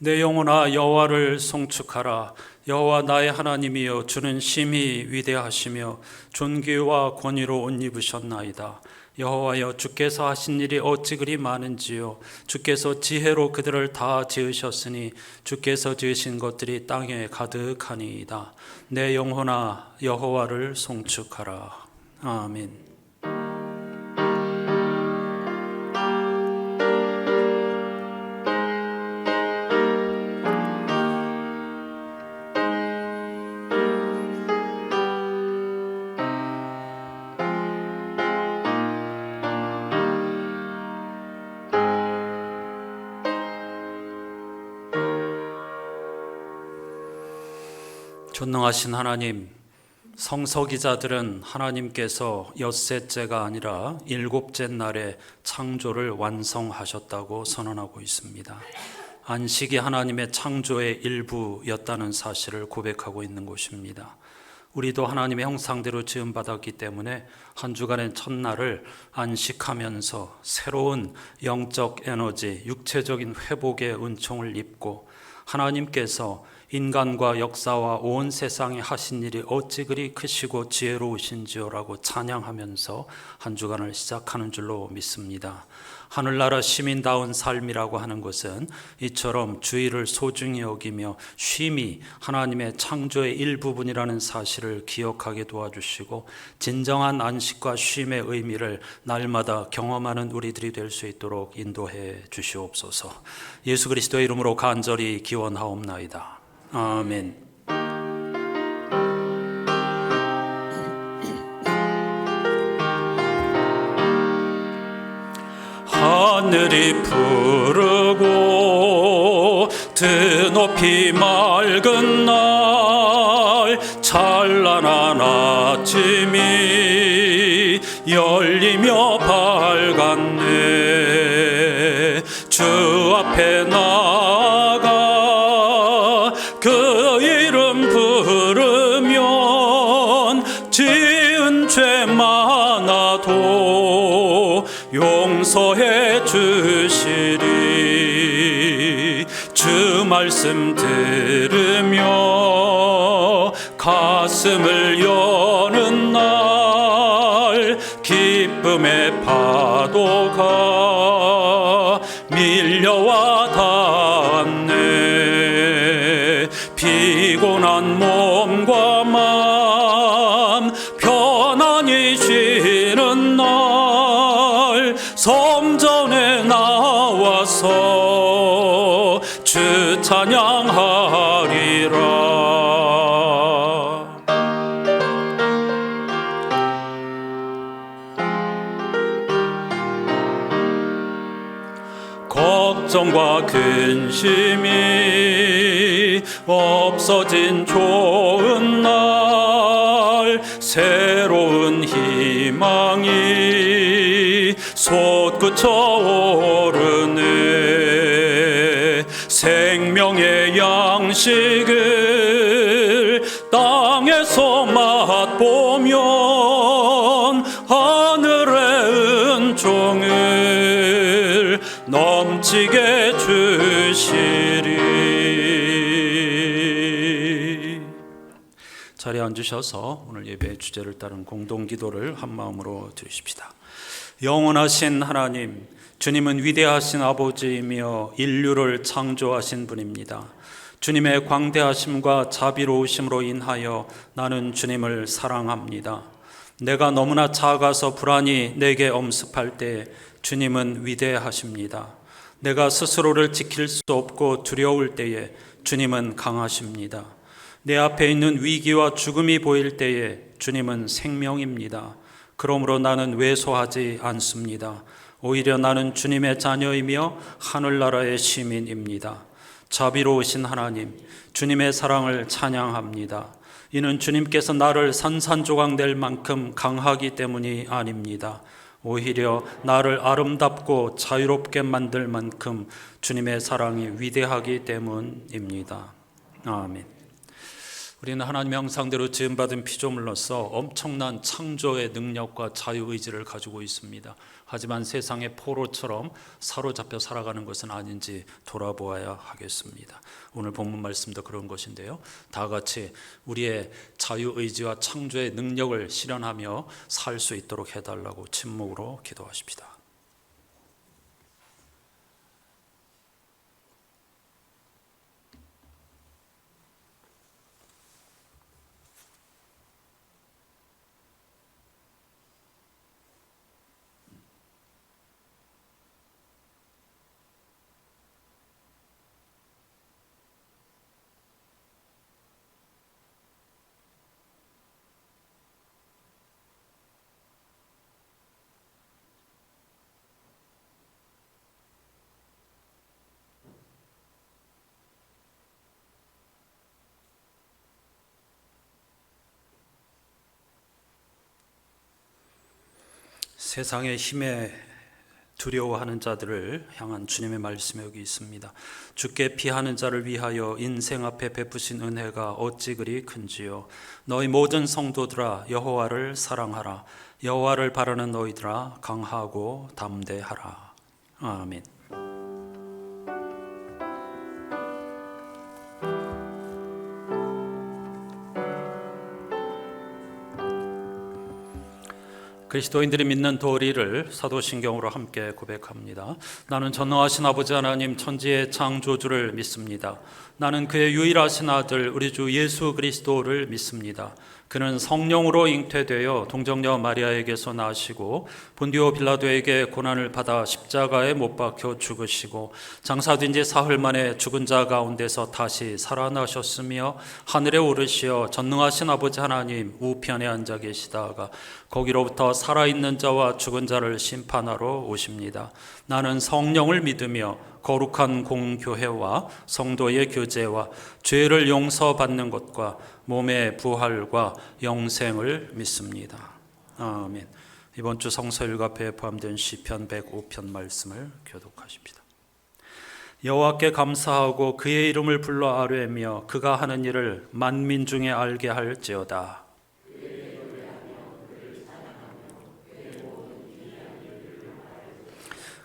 내 영혼아 여호와를 송축하라. 여호와 나의 하나님이여, 주는 심히 위대하시며 존귀와 권위로 옷 입으셨나이다. 여호와여, 주께서 하신 일이 어찌 그리 많은지요. 주께서 지혜로 그들을 다 지으셨으니 주께서 지으신 것들이 땅에 가득하니이다. 내 영혼아 여호와를 송축하라. 아멘. 전능하신 하나님, 성서기자들은 하나님께서 엿새째가 아니라 일곱째 날에 창조를 완성하셨다고 선언하고 있습니다. 안식이 하나님의 창조의 일부였다는 사실을 고백하고 있는 것입니다. 우리도 하나님의 형상대로 지음받았기 때문에 한 주간의 첫날을 안식하면서 새로운 영적 에너지, 육체적인 회복의 은총을 입고 하나님께서 인간과 역사와 온 세상에 하신 일이 어찌 그리 크시고 지혜로우신지요라고 찬양하면서 한 주간을 시작하는 줄로 믿습니다. 하늘나라 시민다운 삶이라고 하는 것은 이처럼 주의를 소중히 여기며 쉼이 하나님의 창조의 일부분이라는 사실을 기억하게 도와주시고 진정한 안식과 쉼의 의미를 날마다 경험하는 우리들이 될 수 있도록 인도해 주시옵소서. 예수 그리스도의 이름으로 간절히 기원하옵나이다. 아멘. 하늘이 푸르고 드높이 맑은 날, 찬란한 아침이 열리며 밝았네. 주 앞에 나가 그 이름 부르면 지은 죄 많아도 용서해 주시리. 주 말씀 들으며 가슴을 여는 날, 기쁨의 파도가 밀려와 닿네. 피곤한 몸과 마음 편안히 쉬는 날, 성전에 나와서 주 찬양하리라. 걱정과 근심이 없어진 좋은 날, 새로운 희망이 솟구쳐 오르네. 생명의 양식을 땅에서 맛보면 하늘의 은총을 넘치게 주시리. 자리에 앉으셔서 오늘 예배의 주제를 따른 공동기도를 한 마음으로 드리십시다. 영원하신 하나님, 주님은 위대하신 아버지이며 인류를 창조하신 분입니다. 주님의 광대하심과 자비로우심으로 인하여 나는 주님을 사랑합니다. 내가 너무나 작아서 불안이 내게 엄습할 때 주님은 위대하십니다. 내가 스스로를 지킬 수 없고 두려울 때에 주님은 강하십니다. 내 앞에 있는 위기와 죽음이 보일 때에 주님은 생명입니다. 그러므로 나는 왜소하지 않습니다. 오히려 나는 주님의 자녀이며 하늘나라의 시민입니다. 자비로우신 하나님, 주님의 사랑을 찬양합니다. 이는 주님께서 나를 산산조각 낼 만큼 강하기 때문이 아닙니다. 오히려 나를 아름답고 자유롭게 만들 만큼 주님의 사랑이 위대하기 때문입니다. 아멘. 우리는 하나님의 형상대로 지음받은 피조물로서 엄청난 창조의 능력과 자유의지를 가지고 있습니다. 하지만 세상의 포로처럼 사로잡혀 살아가는 것은 아닌지 돌아보아야 하겠습니다. 오늘 본문 말씀도 그런 것인데요, 다 같이 우리의 자유의지와 창조의 능력을 실현하며 살 수 있도록 해달라고 침묵으로 기도하십시다. 세상의 힘에 두려워하는 자들을 향한 주님의 말씀이 여기 있습니다. 주께 피하는 자를 위하여 인생 앞에 베푸신 은혜가 어찌 그리 큰지요. 너희 모든 성도들아 여호와를 사랑하라. 여호와를 바라는 너희들아 강하고 담대하라. 아멘. 그리스도인들이 믿는 도리를 사도신경으로 함께 고백합니다. 나는 전능하신 아버지 하나님 천지의 창조주를 믿습니다. 나는 그의 유일하신 아들 우리 주 예수 그리스도를 믿습니다. 그는 성령으로 잉태되어 동정녀 마리아에게서 나시고 본디오 빌라도에게 고난을 받아 십자가에 못 박혀 죽으시고 장사된 지 사흘 만에 죽은 자 가운데서 다시 살아나셨으며 하늘에 오르시어 전능하신 아버지 하나님 우편에 앉아 계시다가 거기로부터 살아있는 자와 죽은 자를 심판하러 오십니다. 나는 성령을 믿으며 거룩한 공교회와 성도의 교제와 죄를 용서받는 것과 몸의 부활과 영생을 믿습니다. 아멘. 이번 주 성서일갑회에 포함된 시편 105편 말씀을 교독하십시다. 여호와께 감사하고 그의 이름을 불러 아뢰며 그가 하는 일을 만민 중에 알게 할지어다.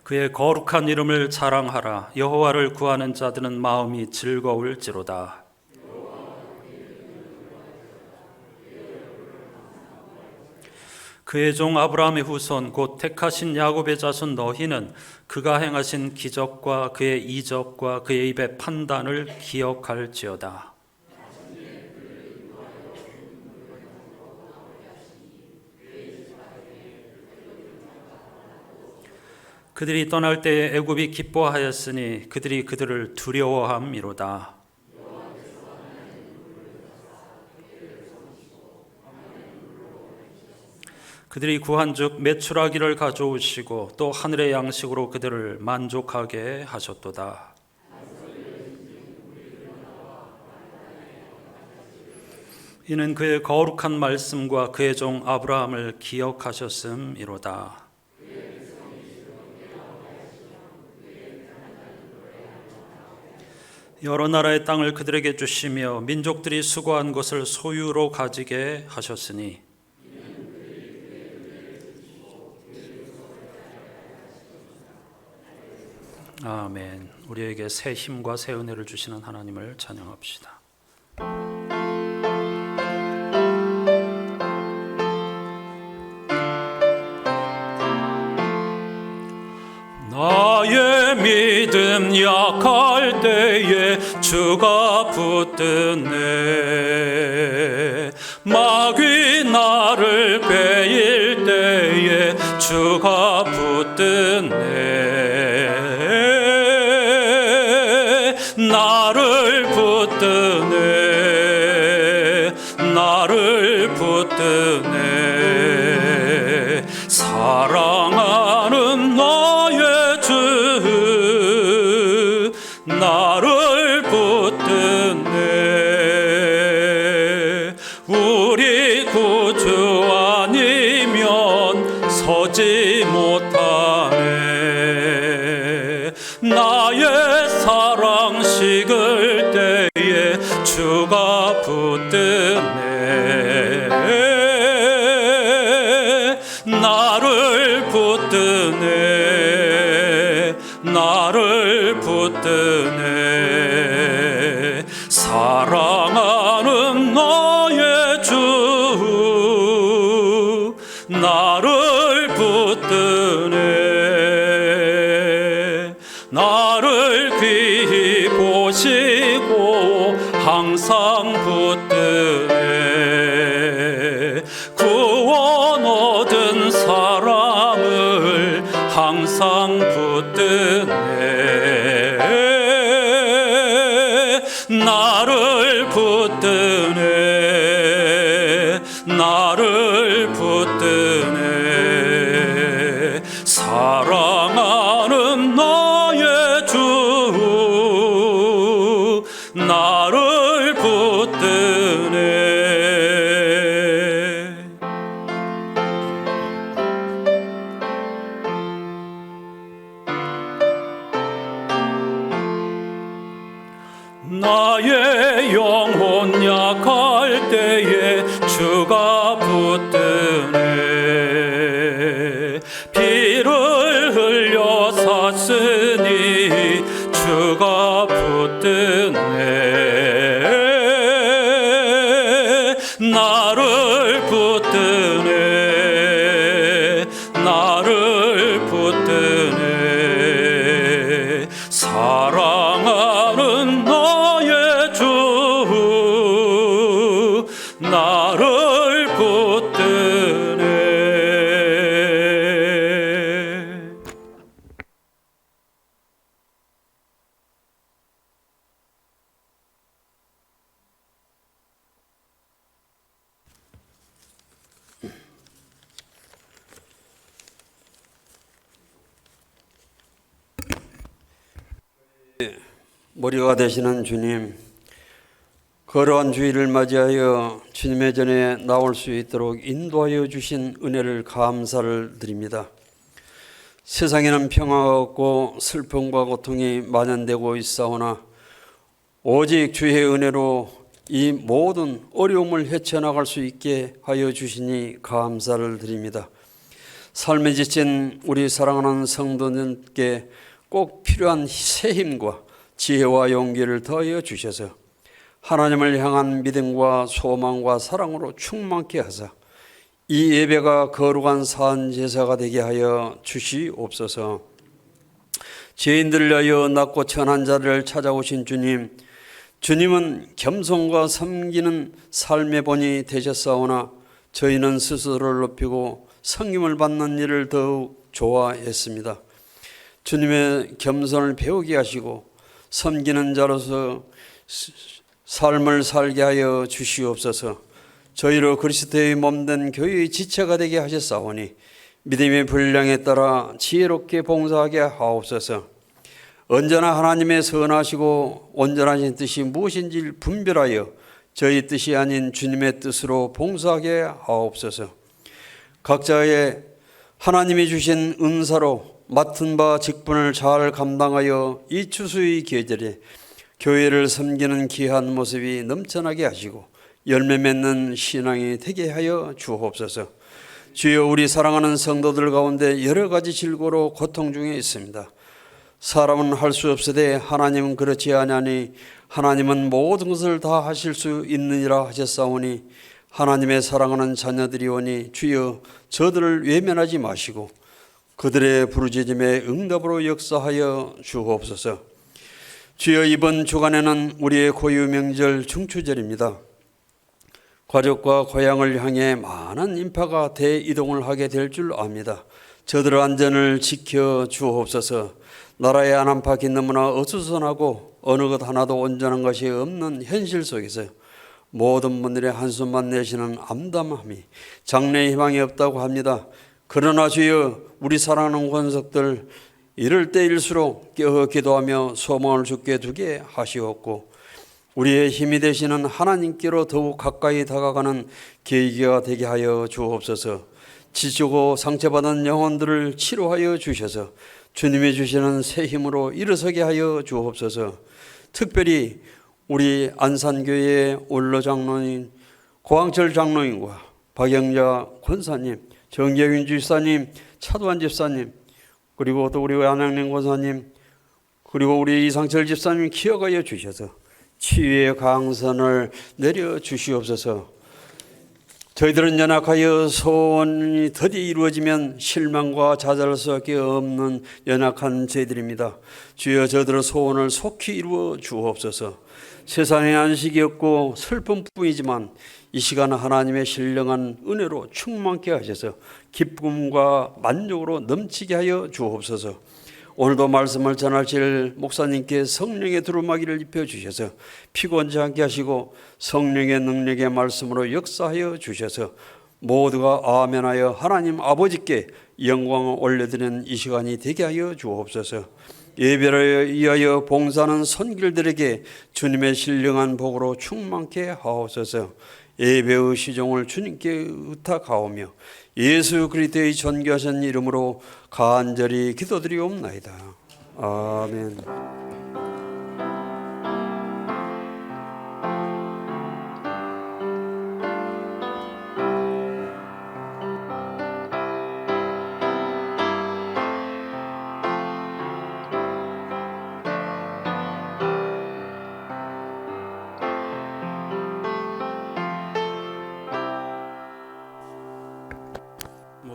그의 거룩한 이름을 자랑하라. 여호와를 구하는 자들은 마음이 즐거울지로다. 그의 종 아브라함의 후손 곧 택하신 야곱의 자손 너희는 그가 행하신 기적과 그의 이적과 그의 입의 판단을 기억할지어다. 그들이 떠날 때에 애굽이 기뻐하였으니 그들이 그들을 두려워함이로다. 그들이 구한즉 메추라기를 가져오시고 또 하늘의 양식으로 그들을 만족하게 하셨도다. 이는 그의 거룩한 말씀과 그의 종 아브라함을 기억하셨음이로다. 여러 나라의 땅을 그들에게 주시며 민족들이 수고한 것을 소유로 가지게 하셨으니 아멘. 우리에게 새 힘과 새 은혜를 주시는 하나님을 찬양합시다. 나의 믿음 약할 때에 주가 붙드네. 마귀 나를 베일 때에 주가 붙드네. 나를 붙드네. 나를 붙드네. 사랑하는 나의 주 나를 붙드네. 우리 구주 아니면 서지 못하네. 나의 사랑 식을 때에 주가 붙드네. 붙드네. 사랑하는 나의 주 나를 붙드네. 나를 귀히 보시고 항상 붙드네. 구원 얻은 사람을 항상 붙드네. 나를 붙드네. 나를 붙드네. 사랑하는 나의 주 나를 붙드네. 나의 영혼 약할 때에 주가 붙드네. 피를 흘려 샀으니 주가 붙드네. 나를 붙드네. 나를 붙드네. 사랑하는 나의 주 나를 붙드네. 머리가 되시는 주님, 거룩한 주일을 맞이하여 주님의 전에 나올 수 있도록 인도하여 주신 은혜를 감사를 드립니다. 세상에는 평화가 없고 슬픔과 고통이 만연되고 있사오나 오직 주의 은혜로 이 모든 어려움을 헤쳐나갈 수 있게 하여 주시니 감사를 드립니다. 삶에 지친 우리 사랑하는 성도님께 꼭 필요한 새 힘과 지혜와 용기를 더하여 주셔서 하나님을 향한 믿음과 소망과 사랑으로 충만케 하사 이 예배가 거룩한 산 제사가 되게 하여 주시옵소서. 죄인들을 위하여 낮고 천한 자를 찾아오신 주님, 주님은 겸손과 섬기는 삶의 본이 되셨사오나 저희는 스스로를 높이고 섬김을 받는 일을 더욱 좋아했습니다. 주님의 겸손을 배우게 하시고 섬기는 자로서 삶을 살게 하여 주시옵소서. 저희로 그리스도의 몸된 교회의 지체가 되게 하셨사오니 믿음의 분량에 따라 지혜롭게 봉사하게 하옵소서. 언제나 하나님의 선하시고 온전하신 뜻이 무엇인지 분별하여 저희 뜻이 아닌 주님의 뜻으로 봉사하게 하옵소서. 각자의 하나님이 주신 은사로 맡은 바 직분을 잘 감당하여 이 추수의 계절에 교회를 섬기는 귀한 모습이 넘쳐나게 하시고 열매 맺는 신앙이 되게 하여 주옵소서. 주여, 우리 사랑하는 성도들 가운데 여러 가지 질고로 고통 중에 있습니다. 사람은 할 수 없으되 하나님은 그렇지 아니하니 하나님은 모든 것을 다 하실 수 있느니라 하셨사오니 하나님의 사랑하는 자녀들이 오니 주여 저들을 외면하지 마시고 그들의 부르짖음에 응답으로 역사하여 주옵소서. 주여, 이번 주간에는 우리의 고유 명절 중추절입니다. 가족과 고향을 향해 많은 인파가 대이동을 하게 될 줄 압니다. 저들의 안전을 지켜 주옵소서. 나라의 안팎이 너무나 어수선하고 어느 것 하나도 온전한 것이 없는 현실 속에서 모든 분들의 한숨만 내쉬는 암담함이 장래의 희망이 없다고 합니다. 그러나 주여, 우리 사랑하는 권석들 이럴 때일수록 깨어 기도하며 소망을 주께 두게 하시옵고 우리의 힘이 되시는 하나님께로 더욱 가까이 다가가는 계기가 되게 하여 주옵소서. 지치고 상처받은 영혼들을 치료하여 주셔서 주님이 주시는 새 힘으로 일어서게 하여 주옵소서. 특별히 우리 안산교회의 원로 장로인 고항철 장로인과 박영자 권사님, 정재윤 집사님, 차도환 집사님, 그리고 또 우리 안양림 권사님, 그리고 우리 이상철 집사님 기억하여 주셔서 치유의 강선을 내려 주시옵소서. 저희들은 연약하여 소원이 드디어 이루어지면 실망과 좌절할 수밖에 없는 연약한 저희들입니다. 주여 저들의 소원을 속히 이루어 주옵소서. 세상에 안식이 없고 슬픔뿐이지만 이 시간 하나님의 신령한 은혜로 충만케 하셔서 기쁨과 만족으로 넘치게 하여 주옵소서. 오늘도 말씀을 전하실 목사님께 성령의 두루마기를 입혀주셔서 피곤치 않게 하시고 성령의 능력의 말씀으로 역사하여 주셔서 모두가 아멘하여 하나님 아버지께 영광을 올려드리는 이 시간이 되게 하여 주옵소서. 예배를 위하여 봉사하는 손길들에게 주님의 신령한 복으로 충만케 하옵소서. 예배의 시종을 주님께 의탁하오며 예수 그리스도의 존귀하신 이름으로 간절히 기도드리옵나이다. 아멘.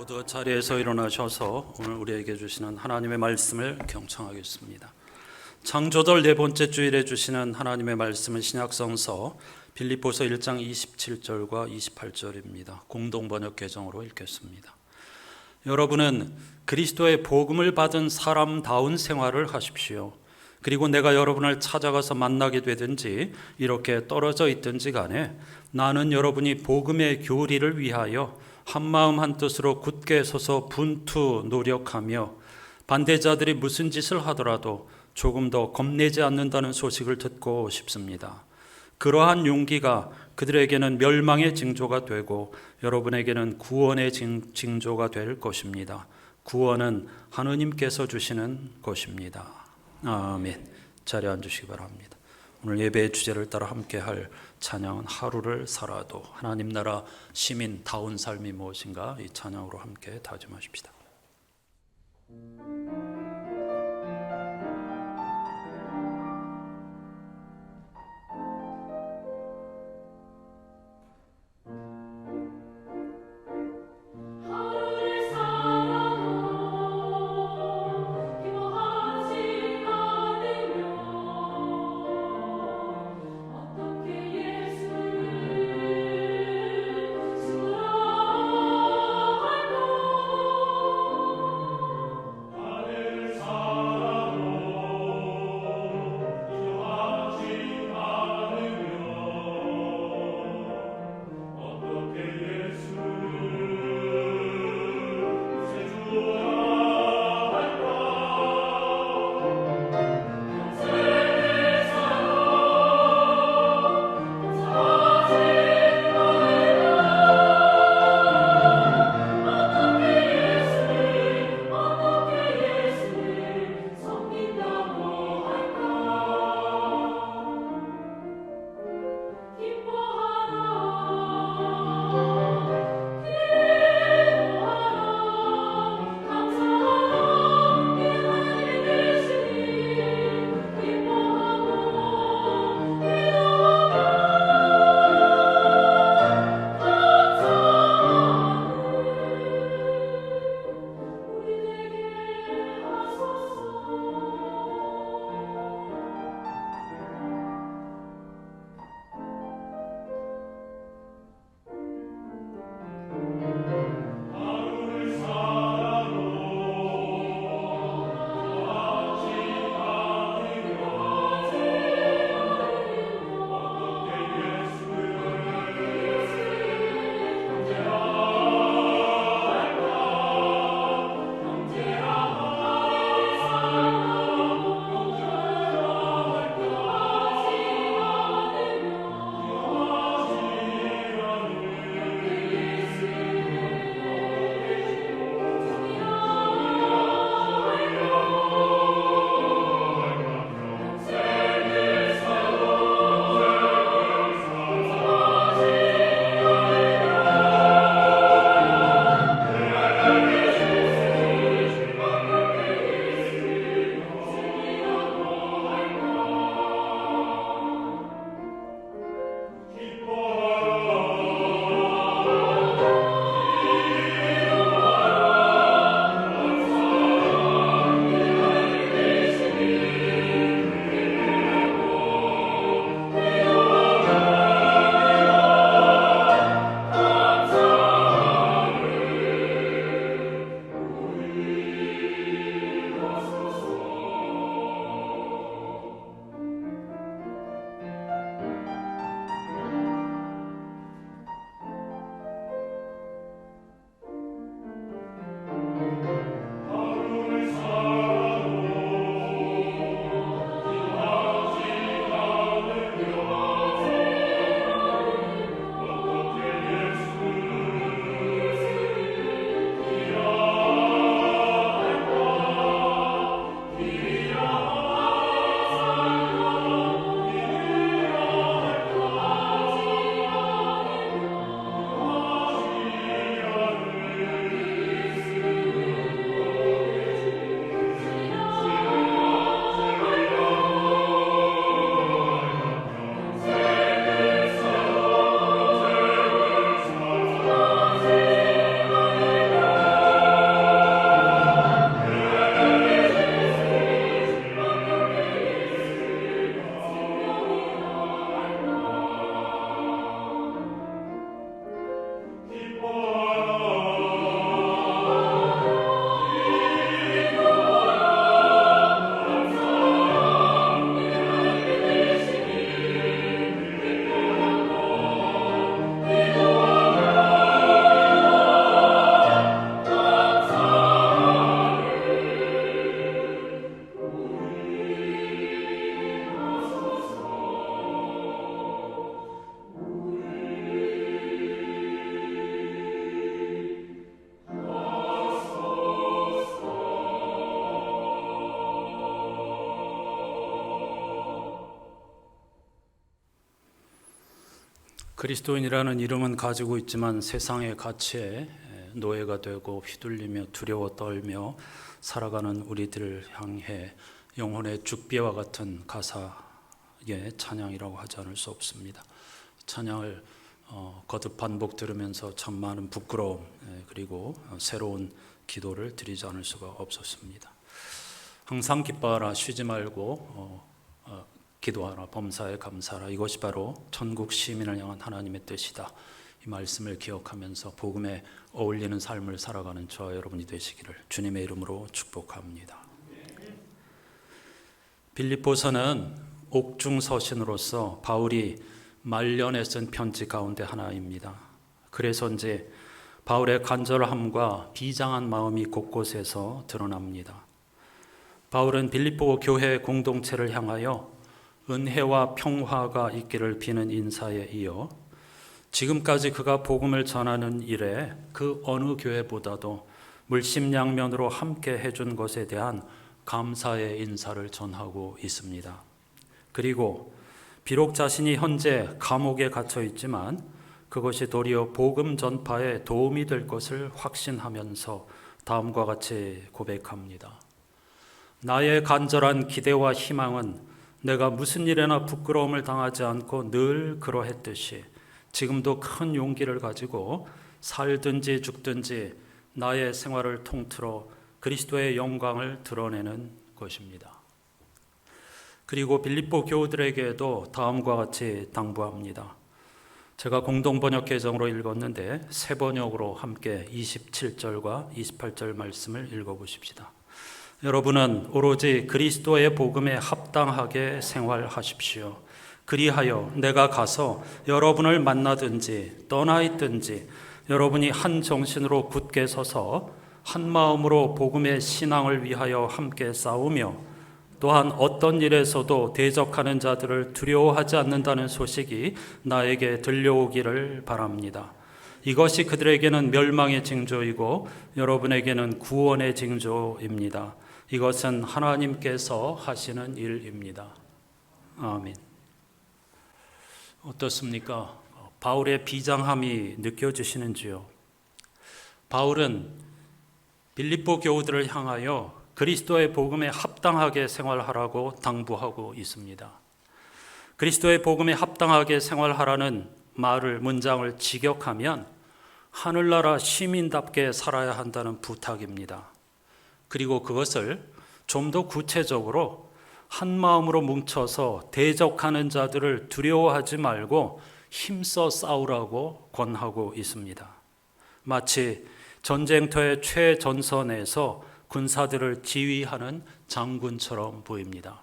모두 자리에서 일어나셔서 오늘 우리에게 주시는 하나님의 말씀을 경청하겠습니다. 창조절 네 번째 주일에 주시는 하나님의 말씀은 신약성서 빌립보서 1장 27절과 28절입니다. 공동 번역 개정으로 읽겠습니다. 여러분은 그리스도의 복음을 받은 사람다운 생활을 하십시오. 그리고 내가 여러분을 찾아가서 만나게 되든지 이렇게 떨어져 있든지 간에 나는 여러분이 복음의 교리를 위하여 한마음 한뜻으로 굳게 서서 분투 노력하며 반대자들이 무슨 짓을 하더라도 조금 더 겁내지 않는다는 소식을 듣고 싶습니다. 그러한 용기가 그들에게는 멸망의 징조가 되고 여러분에게는 구원의 징조가 될 것입니다. 구원은 하느님께서 주시는 것입니다. 아멘. 자리에 앉으시기 바랍니다. 오늘 예배의 주제를 따라 함께할 찬양은 하루를 살아도 하나님 나라 시민다운 삶이 무엇인가, 이 찬양으로 함께 다짐하십시다. 그리스도인이라는 이름은 가지고 있지만 세상의 가치에 노예가 되고 휘둘리며 두려워 떨며 살아가는 우리들을 향해 영혼의 죽비와 같은 가사의 찬양이라고 하지 않을 수 없습니다. 찬양을 거듭 반복 들으면서 참 많은 부끄러움 그리고 새로운 기도를 드리지 않을 수가 없었습니다. 항상 기뻐하라, 쉬지 말고 기도하라, 범사에 감사하라. 이것이 바로 천국 시민을 향한 하나님의 뜻이다. 이 말씀을 기억하면서 복음에 어울리는 삶을 살아가는 저와 여러분이 되시기를 주님의 이름으로 축복합니다. 빌립보서는 옥중서신으로서 바울이 말년에 쓴 편지 가운데 하나입니다. 그래서인지 바울의 간절함과 비장한 마음이 곳곳에서 드러납니다. 바울은 빌립보 교회 공동체를 향하여 은혜와 평화가 있기를 비는 인사에 이어 지금까지 그가 복음을 전하는 일에 그 어느 교회보다도 물심양면으로 함께 해준 것에 대한 감사의 인사를 전하고 있습니다. 그리고 비록 자신이 현재 감옥에 갇혀 있지만 그것이 도리어 복음 전파에 도움이 될 것을 확신하면서 다음과 같이 고백합니다. 나의 간절한 기대와 희망은 내가 무슨 일에나 부끄러움을 당하지 않고 늘 그러했듯이 지금도 큰 용기를 가지고 살든지 죽든지 나의 생활을 통틀어 그리스도의 영광을 드러내는 것입니다. 그리고 빌립보 교우들에게도 다음과 같이 당부합니다. 제가 공동번역 개정으로 읽었는데 새 번역으로 함께 27절과 28절 말씀을 읽어보십시다. 여러분은 오로지 그리스도의 복음에 합당하게 생활하십시오. 그리하여 내가 가서 여러분을 만나든지 떠나 있든지 여러분이 한 정신으로 굳게 서서 한 마음으로 복음의 신앙을 위하여 함께 싸우며 또한 어떤 일에서도 대적하는 자들을 두려워하지 않는다는 소식이 나에게 들려오기를 바랍니다. 이것이 그들에게는 멸망의 징조이고 여러분에게는 구원의 징조입니다. 이것은 하나님께서 하시는 일입니다. 아멘. 어떻습니까? 바울의 비장함이 느껴지시는지요? 바울은 빌립보 교우들을 향하여 그리스도의 복음에 합당하게 생활하라고 당부하고 있습니다. 그리스도의 복음에 합당하게 생활하라는 문장을 직역하면 하늘나라 시민답게 살아야 한다는 부탁입니다. 그리고 그것을 좀 더 구체적으로 한 마음으로 뭉쳐서 대적하는 자들을 두려워하지 말고 힘써 싸우라고 권하고 있습니다. 마치 전쟁터의 최전선에서 군사들을 지휘하는 장군처럼 보입니다.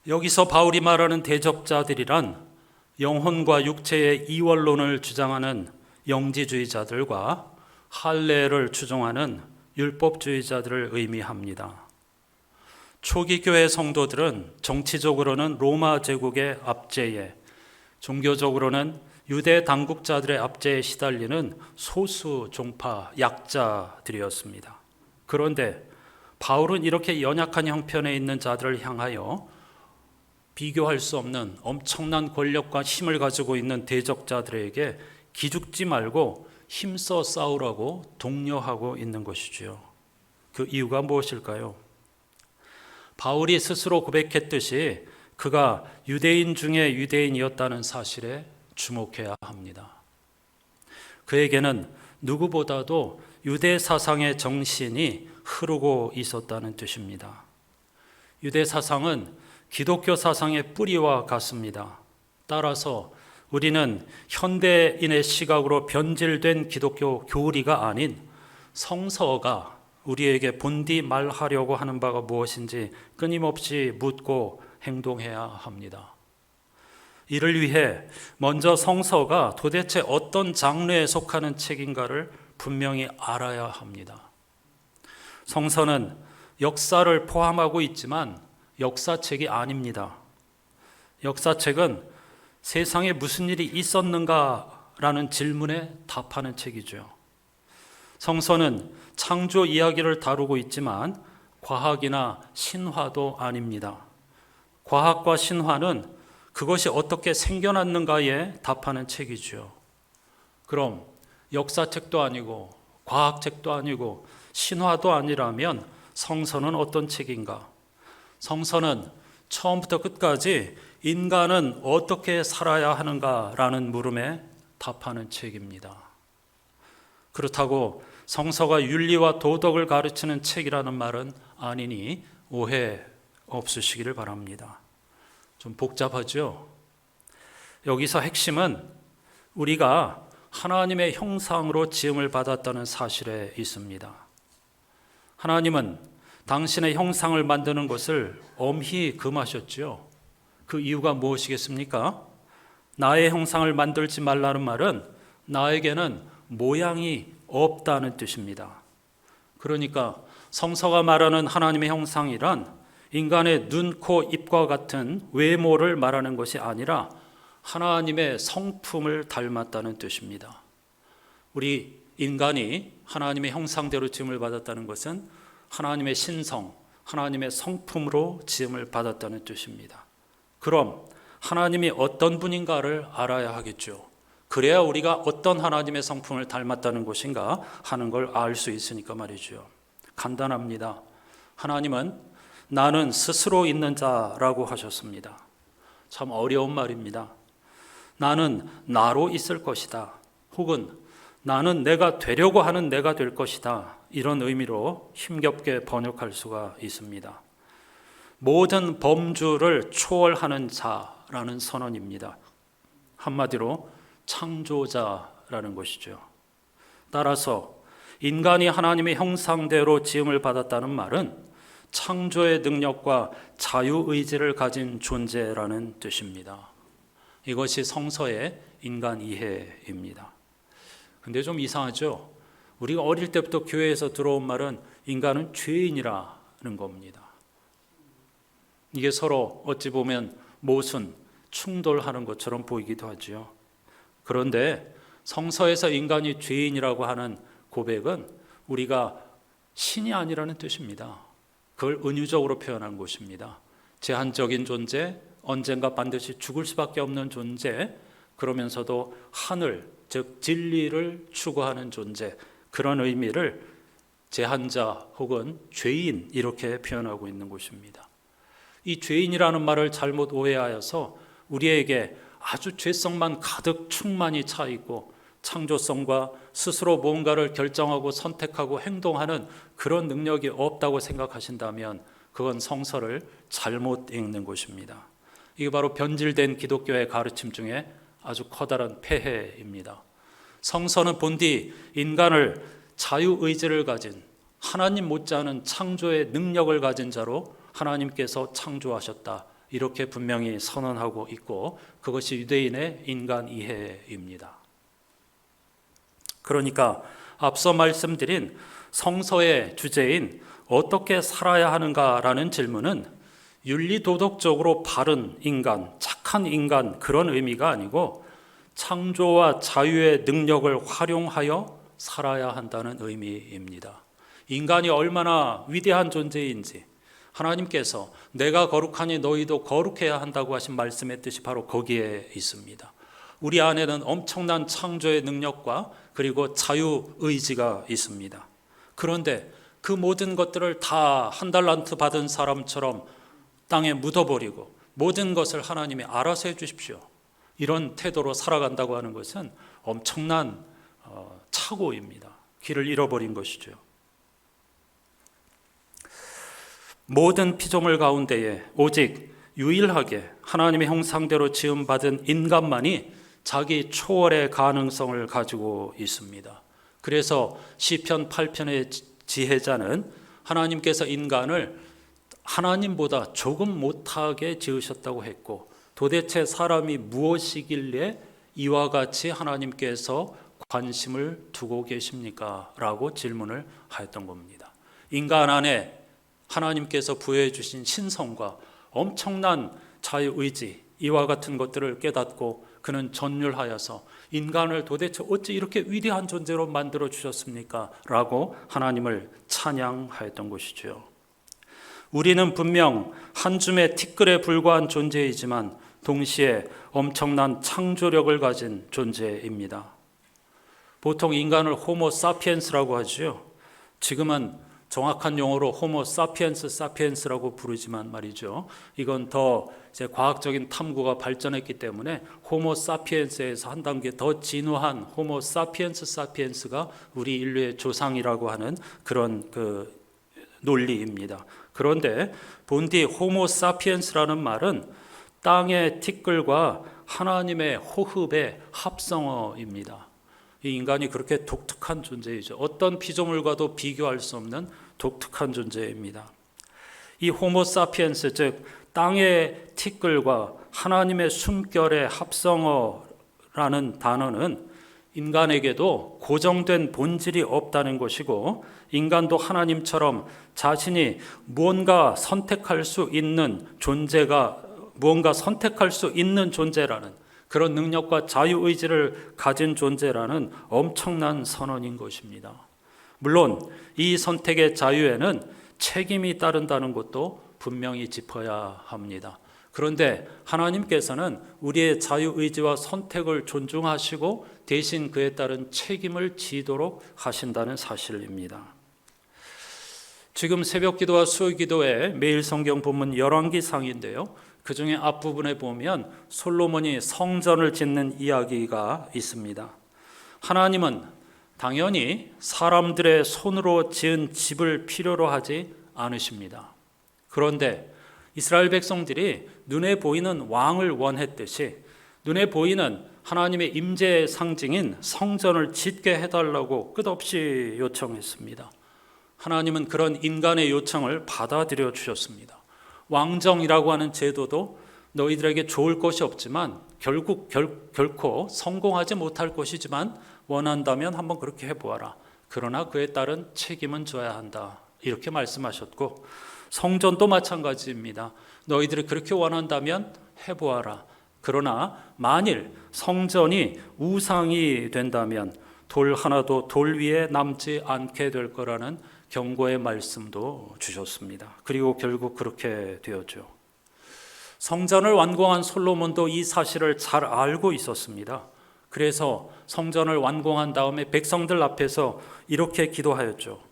여기서 바울이 말하는 대적자들이란 영혼과 육체의 이원론을 주장하는 영지주의자들과 할례를 추종하는 율법주의자들을 의미합니다. 초기 교회 성도들은 정치적으로는 로마 제국의 압제에, 종교적으로는 유대 당국자들의 압제에 시달리는 소수 종파 약자들이었습니다. 그런데 바울은 이렇게 연약한 형편에 있는 자들을 향하여 비교할 수 없는 엄청난 권력과 힘을 가지고 있는 대적자들에게 기죽지 말고 힘써 싸우라고 독려하고 있는 것이지요. 그 이유가 무엇일까요? 바울이 스스로 고백했듯이 그가 유대인 중에 유대인이었다는 사실에 주목해야 합니다. 그에게는 누구보다도 유대 사상의 정신이 흐르고 있었다는 뜻입니다. 유대 사상은 기독교 사상의 뿌리와 같습니다. 따라서 우리는 현대인의 시각으로 변질된 기독교 교리가 아닌 성서가 우리에게 본디 말하려고 하는 바가 무엇인지 끊임없이 묻고 행동해야 합니다. 이를 위해 먼저 성서가 도대체 어떤 장르에 속하는 책인가를 분명히 알아야 합니다. 성서는 역사를 포함하고 있지만 역사책이 아닙니다. 역사책은 세상에 무슨 일이 있었는가라는 질문에 답하는 책이죠. 성서는 창조 이야기를 다루고 있지만 과학이나 신화도 아닙니다. 과학과 신화는 그것이 어떻게 생겨났는가에 답하는 책이죠. 그럼 역사책도 아니고 과학책도 아니고 신화도 아니라면 성서는 어떤 책인가? 성서는 처음부터 끝까지 인간은 어떻게 살아야 하는가라는 물음에 답하는 책입니다. 그렇다고 성서가 윤리와 도덕을 가르치는 책이라는 말은 아니니 오해 없으시기를 바랍니다. 좀 복잡하죠? 여기서 핵심은 우리가 하나님의 형상으로 지음을 받았다는 사실에 있습니다. 하나님은 당신의 형상을 만드는 것을 엄히 금하셨죠. 그 이유가 무엇이겠습니까? 나의 형상을 만들지 말라는 말은 나에게는 모양이 없다는 뜻입니다. 그러니까 성서가 말하는 하나님의 형상이란 인간의 눈, 코, 입과 같은 외모를 말하는 것이 아니라 하나님의 성품을 닮았다는 뜻입니다. 우리 인간이 하나님의 형상대로 지음을 받았다는 것은 하나님의 신성, 하나님의 성품으로 지음을 받았다는 뜻입니다. 그럼 하나님이 어떤 분인가를 알아야 하겠죠. 그래야 우리가 어떤 하나님의 성품을 닮았다는 것인가 하는 걸 알 수 있으니까 말이죠. 간단합니다. 하나님은 나는 스스로 있는 자라고 하셨습니다. 참 어려운 말입니다. 나는 나로 있을 것이다. 혹은 나는 내가 되려고 하는 내가 될 것이다. 이런 의미로 힘겹게 번역할 수가 있습니다. 모든 범주를 초월하는 자라는 선언입니다. 한마디로 창조자라는 것이죠. 따라서 인간이 하나님의 형상대로 지음을 받았다는 말은 창조의 능력과 자유의지를 가진 존재라는 뜻입니다. 이것이 성서의 인간 이해입니다. 근데 좀 이상하죠? 우리가 어릴 때부터 교회에서 들어온 말은 인간은 죄인이라는 겁니다. 이게 서로 어찌 보면 모순, 충돌하는 것처럼 보이기도 하죠. 그런데 성서에서 인간이 죄인이라고 하는 고백은 우리가 신이 아니라는 뜻입니다. 그걸 은유적으로 표현한 것입니다. 제한적인 존재, 언젠가 반드시 죽을 수밖에 없는 존재, 그러면서도 하늘, 즉 진리를 추구하는 존재, 그런 의미를 제한자 혹은 죄인 이렇게 표현하고 있는 것입니다. 이 죄인이라는 말을 잘못 오해하여서 우리에게 아주 죄성만 가득 충만히 차 있고 창조성과 스스로 뭔가를 결정하고 선택하고 행동하는 그런 능력이 없다고 생각하신다면 그건 성서를 잘못 읽는 것입니다. 이게 바로 변질된 기독교의 가르침 중에 아주 커다란 폐해입니다. 성서는 본디 인간을 자유의지를 가진 하나님 못지않은 창조의 능력을 가진 자로 하나님께서 창조하셨다. 이렇게 분명히 선언하고 있고 그것이 유대인의 인간 이해입니다. 그러니까 앞서 말씀드린 성서의 주제인 어떻게 살아야 하는가라는 질문은 윤리도덕적으로 바른 인간, 착한 인간 그런 의미가 아니고 창조와 자유의 능력을 활용하여 살아야 한다는 의미입니다. 인간이 얼마나 위대한 존재인지 하나님께서 내가 거룩하니 너희도 거룩해야 한다고 하신 말씀의 뜻이 바로 거기에 있습니다. 우리 안에는 엄청난 창조의 능력과 그리고 자유의지가 있습니다. 그런데 그 모든 것들을 다 한 달란트 받은 사람처럼 땅에 묻어버리고 모든 것을 하나님이 알아서 해주십시오. 이런 태도로 살아간다고 하는 것은 엄청난 착오입니다. 길을 잃어버린 것이죠. 모든 피조물 가운데에 오직 유일하게 하나님의 형상대로 지음받은 인간만이 자기 초월의 가능성을 가지고 있습니다. 그래서 시편 8편의 지혜자는 하나님께서 인간을 하나님보다 조금 못하게 지으셨다고 했고 도대체 사람이 무엇이길래 이와 같이 하나님께서 관심을 두고 계십니까? 라고 질문을 하였던 겁니다. 인간 안에 하나님께서 부여해 주신 신성과 엄청난 자유의지 이와 같은 것들을 깨닫고 그는 전율하여서 인간을 도대체 어찌 이렇게 위대한 존재로 만들어 주셨습니까? 라고 하나님을 찬양하였던 것이죠. 우리는 분명 한 줌의 티끌에 불과한 존재이지만 동시에 엄청난 창조력을 가진 존재입니다. 보통 인간을 호모 사피엔스라고 하죠. 지금은 정확한 용어로 호모 사피엔스라고 부르지만 말이죠. 이건 더 이제 과학적인 탐구가 발전했기 때문에 호모 사피엔스에서 한 단계 더 진화한 호모 사피엔스가 우리 인류의 조상이라고 하는 그런 그 논리입니다. 그런데 본디 호모 사피엔스라는 말은 땅의 티끌과 하나님의 호흡의 합성어입니다. 이 인간이 그렇게 독특한 존재이죠. 어떤 피조물과도 비교할 수 없는 독특한 존재입니다. 이 호모 사피엔스, 즉 땅의 티끌과 하나님의 숨결의 합성어라는 단어는 인간에게도 고정된 본질이 없다는 것이고, 인간도 하나님처럼 자신이 무언가 선택할 수 있는 존재라는 그런 능력과 자유의지를 가진 존재라는 엄청난 선언인 것입니다. 물론 이 선택의 자유에는 책임이 따른다는 것도 분명히 짚어야 합니다. 그런데 하나님께서는 우리의 자유의지와 선택을 존중하시고 대신 그에 따른 책임을 지도록 하신다는 사실입니다. 지금 새벽기도와 수요기도의 매일 성경 본문 열왕기상인데요. 그 중에 앞부분에 보면 솔로몬이 성전을 짓는 이야기가 있습니다. 하나님은 당연히 사람들의 손으로 지은 집을 필요로 하지 않으십니다. 그런데 이스라엘 백성들이 눈에 보이는 왕을 원했듯이 눈에 보이는 하나님의 임재의 상징인 성전을 짓게 해달라고 끝없이 요청했습니다. 하나님은 그런 인간의 요청을 받아들여 주셨습니다. 왕정이라고 하는 제도도 너희들에게 좋을 것이 없지만 결코 성공하지 못할 것이지만 원한다면 한번 그렇게 해보아라. 그러나 그에 따른 책임은 져야 한다. 이렇게 말씀하셨고, 성전도 마찬가지입니다. 너희들이 그렇게 원한다면 해보아라. 그러나 만일 성전이 우상이 된다면 돌 하나도 돌 위에 남지 않게 될 거라는 경고의 말씀도 주셨습니다. 그리고 결국 그렇게 되었죠. 성전을 완공한 솔로몬도 이 사실을 잘 알고 있었습니다. 그래서 성전을 완공한 다음에 백성들 앞에서 이렇게 기도하였죠.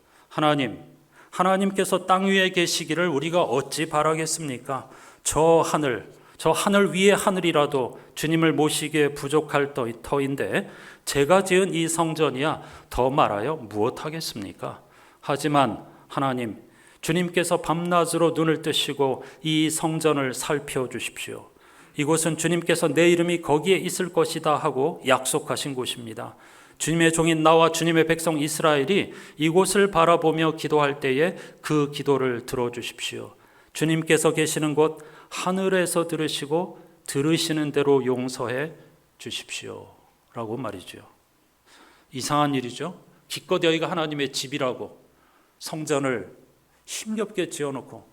하나님께서 땅 위에 계시기를 우리가 어찌 바라겠습니까? 저 하늘 위의 하늘이라도 주님을 모시기에 부족할 터인데 제가 지은 이 성전이야 더 말하여 무엇하겠습니까? 하지만 하나님, 주님께서 밤낮으로 눈을 뜨시고 이 성전을 살펴주십시오. 이곳은 주님께서 내 이름이 거기에 있을 것이다 하고 약속하신 곳입니다. 주님의 종인 나와 주님의 백성 이스라엘이 이곳을 바라보며 기도할 때에 그 기도를 들어주십시오. 주님께서 계시는 곳 하늘에서 들으시고 들으시는 대로 용서해 주십시오. 라고 말이죠. 이상한 일이죠. 기껏 여기가 하나님의 집이라고 성전을 힘겹게 지어놓고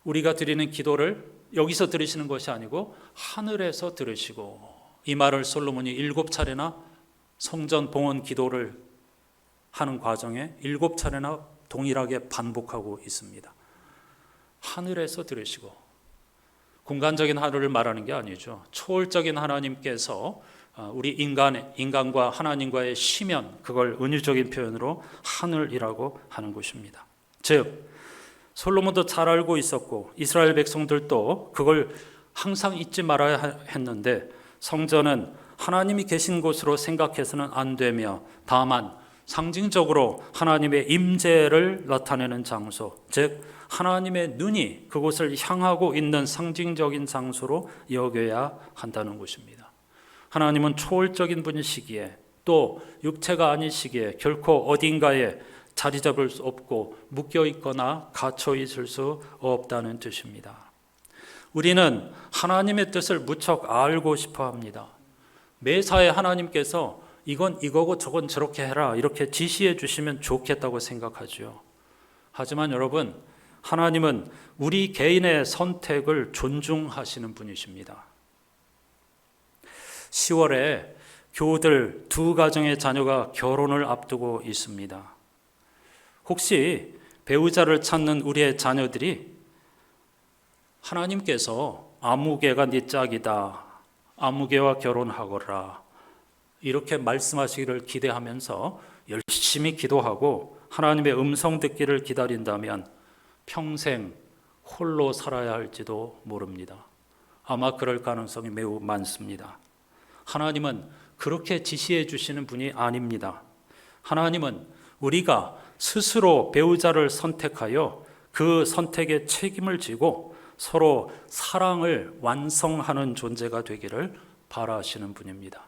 우리가 드리는 기도를 여기서 들으시는 것이 아니고 하늘에서 들으시고, 이 말을 솔로몬이 7차례나 성전 봉헌 기도를 하는 과정에 7차례나 동일하게 반복하고 있습니다. 하늘에서 들으시고, 공간적인 하늘을 말하는 게 아니죠. 초월적인 하나님께서 우리 인간과 하나님과의 시면, 그걸 은유적인 표현으로 하늘이라고 하는 것입니다. 즉 솔로몬도 잘 알고 있었고 이스라엘 백성들도 그걸 항상 잊지 말아야 했는데, 성전은 하나님이 계신 곳으로 생각해서는 안 되며 다만 상징적으로 하나님의 임재를 나타내는 장소, 즉 하나님의 눈이 그곳을 향하고 있는 상징적인 장소로 여겨야 한다는 것입니다. 하나님은 초월적인 분이시기에 또 육체가 아니시기에 결코 어딘가에 자리 잡을 수 없고 묶여 있거나 갇혀 있을 수 없다는 뜻입니다. 우리는 하나님의 뜻을 무척 알고 싶어 합니다. 매사에 하나님께서 이건 이거고 저건 저렇게 해라 이렇게 지시해 주시면 좋겠다고 생각하죠. 하지만 여러분, 하나님은 우리 개인의 선택을 존중하시는 분이십니다. 10월에 교우들 2가정의 자녀가 결혼을 앞두고 있습니다. 혹시 배우자를 찾는 우리의 자녀들이 하나님께서 아무개가 네 짝이다. 아무개와 결혼하거라. 이렇게 말씀하시기를 기대하면서 열심히 기도하고 하나님의 음성 듣기를 기다린다면 평생 홀로 살아야 할지도 모릅니다. 아마 그럴 가능성이 매우 많습니다. 하나님은 그렇게 지시해 주시는 분이 아닙니다. 하나님은 우리가 스스로 배우자를 선택하여 그 선택에 책임을 지고 서로 사랑을 완성하는 존재가 되기를 바라시는 분입니다.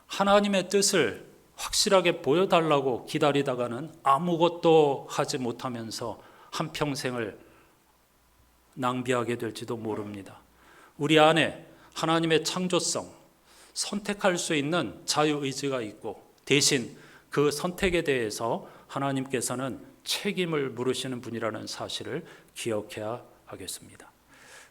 하나님의 뜻을 확실하게 보여달라고 기다리다가는 아무것도 하지 못하면서 한평생을 낭비하게 될지도 모릅니다. 우리 안에 하나님의 창조성, 선택할 수 있는 자유의지가 있고 대신 그 선택에 대해서 하나님께서는 책임을 물으시는 분이라는 사실을 기억해야 하겠습니다.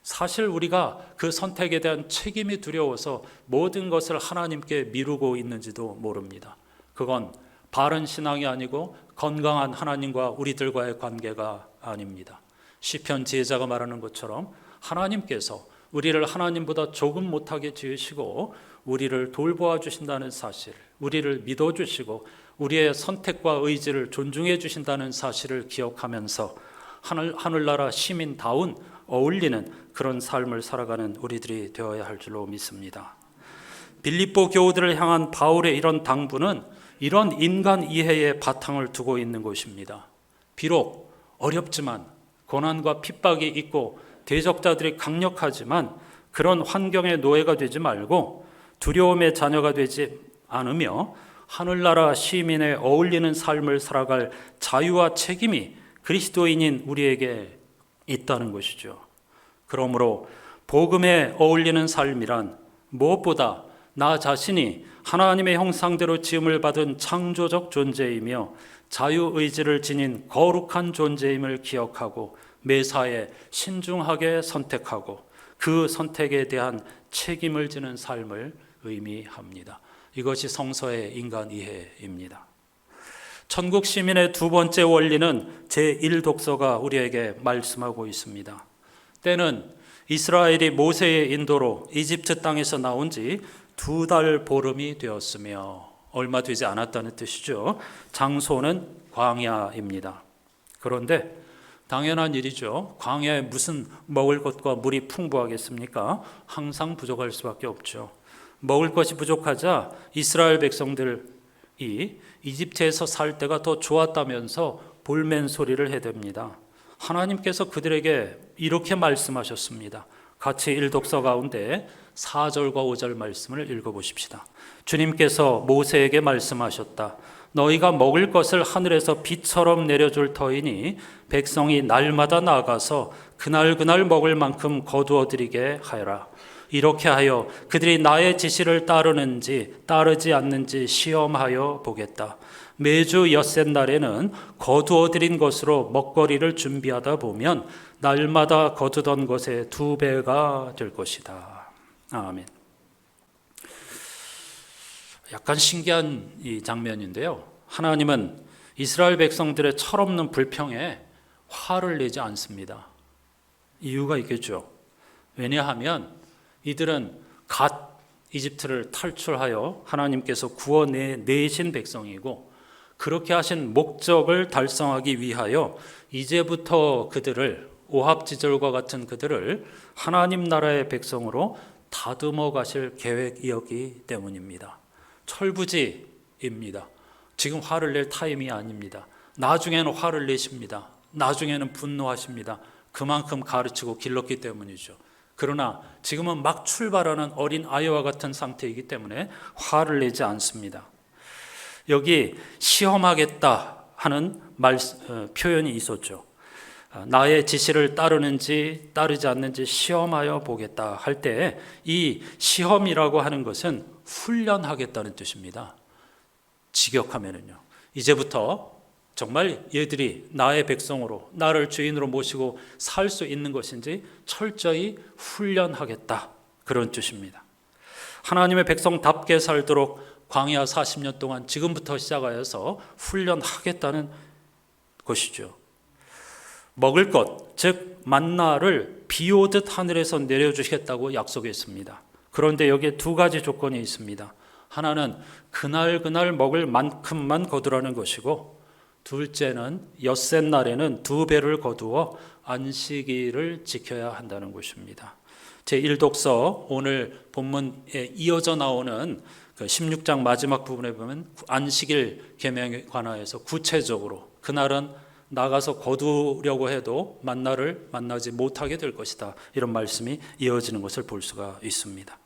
사실 우리가 그 선택에 대한 책임이 두려워서 모든 것을 하나님께 미루고 있는지도 모릅니다. 그건 바른 신앙이 아니고 건강한 하나님과 우리들과의 관계가 아닙니다. 시편 지혜자가 말하는 것처럼 하나님께서 우리를 하나님보다 조금 못하게 지으시고 우리를 돌보아 주신다는 사실, 우리를 믿어주시고 우리의 선택과 의지를 존중해 주신다는 사실을 기억하면서 하늘나라 시민다운 어울리는 그런 삶을 살아가는 우리들이 되어야 할 줄로 믿습니다. 빌립보 교우들을 향한 바울의 이런 당부는 이런 인간 이해의 바탕을 두고 있는 것입니다. 비록 어렵지만 고난과 핍박이 있고 대적자들이 강력하지만 그런 환경의 노예가 되지 말고 두려움의 자녀가 되지 않으며 하늘나라 시민에 어울리는 삶을 살아갈 자유와 책임이 그리스도인인 우리에게 있다는 것이죠. 그러므로 복음에 어울리는 삶이란 무엇보다 나 자신이 하나님의 형상대로 지음을 받은 창조적 존재이며 자유의지를 지닌 거룩한 존재임을 기억하고 매사에 신중하게 선택하고 그 선택에 대한 책임을 지는 삶을 의미합니다. 이것이 성서의 인간 이해입니다. 천국 시민의 두 번째 원리는 제1독서가 우리에게 말씀하고 있습니다. 때는 이스라엘이 모세의 인도로 이집트 땅에서 나온 지 2달 보름이 되었으며 얼마 되지 않았다는 뜻이죠. 장소는 광야입니다. 그런데 당연한 일이죠. 광야에 무슨 먹을 것과 물이 풍부하겠습니까? 항상 부족할 수밖에 없죠. 먹을 것이 부족하자 이스라엘 백성들이 이집트에서 살 때가 더 좋았다면서 볼멘 소리를 해댑니다. 하나님께서 그들에게 이렇게 말씀하셨습니다. 같이 일독서 가운데 4절과 5절 말씀을 읽어보십시다. 주님께서 모세에게 말씀하셨다. 너희가 먹을 것을 하늘에서 비처럼 내려줄 터이니 백성이 날마다 나가서 그날 먹을 만큼 거두어들이게 하여라. 이렇게 하여 그들이 나의 지시를 따르는지 따르지 않는지 시험하여 보겠다. 매주 엿새날에는 거두어들인 것으로 먹거리를 준비하다 보면 날마다 거두던 것의 2배가 될 것이다. 아멘. 약간 신기한 이 장면인데요. 하나님은 이스라엘 백성들의 철없는 불평에 화를 내지 않습니다. 이유가 있겠죠. 왜냐하면 이들은 갓 이집트를 탈출하여 하나님께서 구원내신 백성이고 그렇게 하신 목적을 달성하기 위하여 이제부터 그들을 오합지졸과 같은 그들을 하나님 나라의 백성으로 다듬어 가실 계획이었기 때문입니다. 철부지입니다. 지금 화를 낼 타임이 아닙니다. 나중에는 화를 내십니다. 나중에는 분노하십니다. 그만큼 가르치고 길렀기 때문이죠. 그러나 지금은 막 출발하는 어린 아이와 같은 상태이기 때문에 화를 내지 않습니다. 여기 시험하겠다 하는 표현이 있었죠. 나의 지시를 따르는지 따르지 않는지 시험하여 보겠다 할 때 이 시험이라고 하는 것은 훈련하겠다는 뜻입니다. 직역하면은요. 이제부터 정말 얘들이 나의 백성으로 나를 주인으로 모시고 살 수 있는 것인지 철저히 훈련하겠다. 그런 뜻입니다. 하나님의 백성답게 살도록 광야 40년 동안 지금부터 시작하여서 훈련하겠다는 것이죠. 먹을 것, 즉 만나를 비 오듯 하늘에서 내려주시겠다고 약속했습니다. 그런데 여기에 두 가지 조건이 있습니다. 하나는 그날 먹을 만큼만 거두라는 것이고, 둘째는 엿새 날에는 2배를 거두어 안식일을 지켜야 한다는 것입니다. 제1독서 오늘 본문에 이어져 나오는 그 16장 마지막 부분에 보면 안식일 계명에 관하여서 구체적으로 그날은 나가서 거두려고 해도 만나를 만나지 못하게 될 것이다, 이런 말씀이 이어지는 것을 볼 수가 있습니다.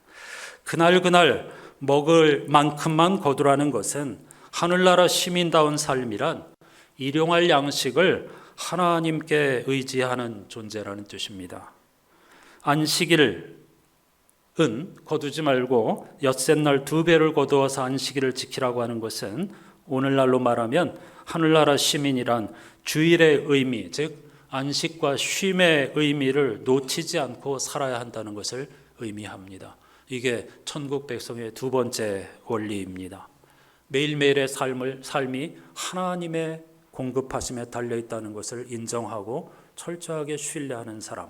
그날 먹을 만큼만 거두라는 것은 하늘나라 시민다운 삶이란 일용할 양식을 하나님께 의지하는 존재라는 뜻입니다. 안식일은 거두지 말고 엿새날 2배를 거두어서 안식일을 지키라고 하는 것은 오늘날로 말하면 하늘나라 시민이란 주일의 의미, 즉 안식과 쉼의 의미를 놓치지 않고 살아야 한다는 것을 의미합니다. 이게 천국 백성의 두 번째 원리입니다. 매일매일의 삶이 하나님의 공급하심에 달려있다는 것을 인정하고 철저하게 신뢰하는 사람.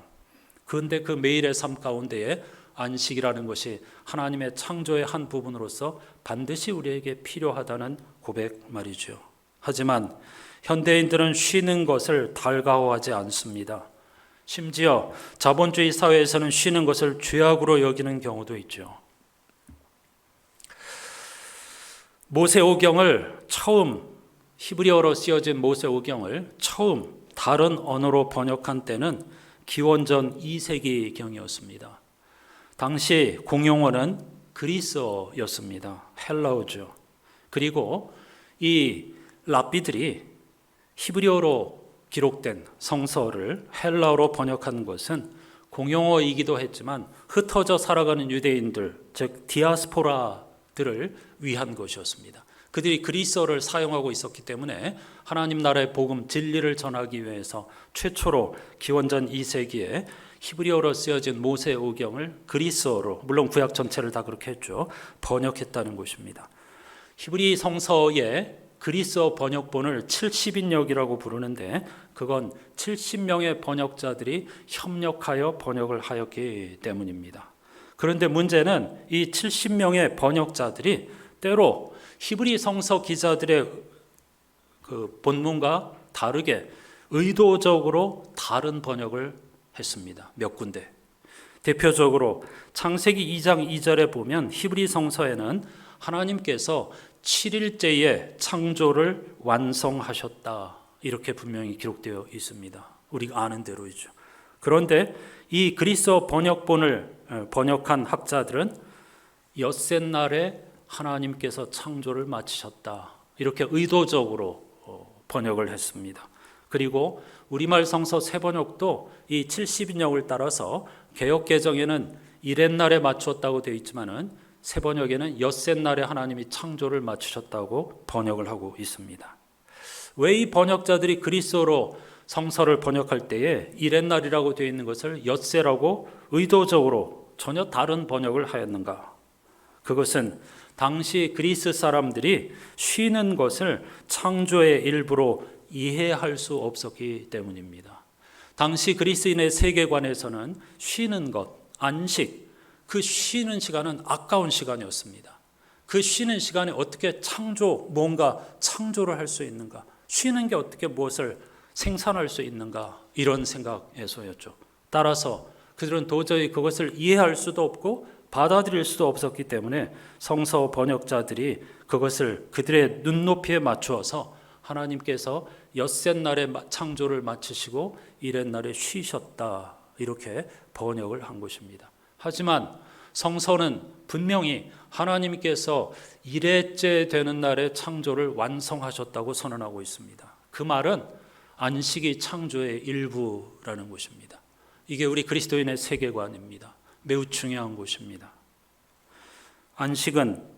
그런데 그 매일의 삶 가운데에 안식이라는 것이 하나님의 창조의 한 부분으로서 반드시 우리에게 필요하다는 고백 말이죠. 하지만 현대인들은 쉬는 것을 달가워하지 않습니다. 심지어 자본주의 사회에서는 쉬는 것을 죄악으로 여기는 경우도 있죠. 모세오경을 처음, 히브리어로 쓰여진 모세오경을 처음 다른 언어로 번역한 때는 기원전 2세기경이었습니다. 당시 공용어는 그리스어였습니다. 헬라어죠. 그리고 이 랍비들이 히브리어로 기록된 성서를 헬라어로 번역한 것은 공용어이기도 했지만 흩어져 살아가는 유대인들, 즉 디아스포라들을 위한 것이었습니다. 그들이 그리스어를 사용하고 있었기 때문에 하나님 나라의 복음, 진리를 전하기 위해서 최초로 기원전 2세기에 히브리어로 쓰여진 모세오경을 그리스어로, 물론 구약 전체를 다 그렇게 했죠, 번역했다는 것입니다. 히브리 성서의 그리스어 번역본을 70인역이라고 부르는데 그건 70명의 번역자들이 협력하여 번역을 하였기 때문입니다. 그런데 문제는 이 70명의 번역자들이 때로 히브리 성서 기자들의 그 본문과 다르게 의도적으로 다른 번역을 했습니다. 몇 군데. 대표적으로 창세기 2장 2절에 보면 히브리 성서에는 하나님께서 7일째에 창조를 완성하셨다, 이렇게 분명히 기록되어 있습니다. 우리가 아는 대로이죠. 그런데 이 그리스어 번역본을 번역한 학자들은 엿새 날에 하나님께서 창조를 마치셨다, 이렇게 의도적으로 번역을 했습니다. 그리고 우리말 성서 세번역도 이 70인역을 따라서 개역개정에는 이렛날에 맞추었다고 되어 있지만은 세번역에는 엿새 날에 하나님이 창조를 마치셨다고 번역을 하고 있습니다. 왜 이 번역자들이 그리스어로 성서를 번역할 때에 이렛날이라고 되어 있는 것을 엿새라고 의도적으로 전혀 다른 번역을 하였는가? 그것은 당시 그리스 사람들이 쉬는 것을 창조의 일부로 이해할 수 없었기 때문입니다. 당시 그리스인의 세계관에서는 쉬는 것, 안식, 그 쉬는 시간은 아까운 시간이었습니다. 그 쉬는 시간에 어떻게 뭔가 창조를 할 수 있는가? 쉬는 게 어떻게 무엇을 생산할 수 있는가? 이런 생각에서였죠. 따라서 그들은 도저히 그것을 이해할 수도 없고 받아들일 수도 없었기 때문에 성서 번역자들이 그것을 그들의 눈높이에 맞추어서 하나님께서 엿새 날에 창조를 마치시고 이렛날에 쉬셨다, 이렇게 번역을 한 것입니다. 하지만 성서는 분명히 하나님께서 이레째 되는 날에 창조를 완성하셨다고 선언하고 있습니다. 그 말은 안식이 창조의 일부라는 것입니다. 이게 우리 그리스도인의 세계관입니다. 매우 중요한 것입니다. 안식은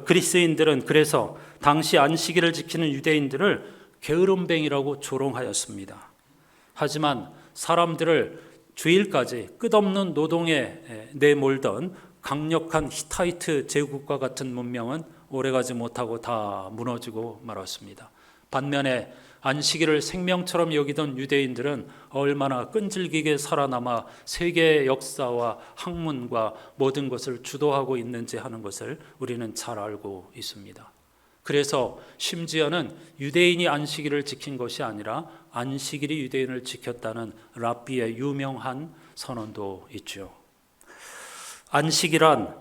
그리스인들은 그래서 당시 안식일을 지키는 유대인들을 게으름뱅이라고 조롱하였습니다. 하지만 사람들을 주일까지 끝없는 노동에 내몰던 강력한 히타이트 제국과 같은 문명은 오래가지 못하고 다 무너지고 말았습니다. 반면에 안식일을 생명처럼 여기던 유대인들은 얼마나 끈질기게 살아남아 세계의 역사와 학문과 모든 것을 주도하고 있는지 하는 것을 우리는 잘 알고 있습니다. 그래서 심지어는 유대인이 안식일을 지킨 것이 아니라 안식일이 유대인을 지켰다는 랍비의 유명한 선언도 있죠. 안식이란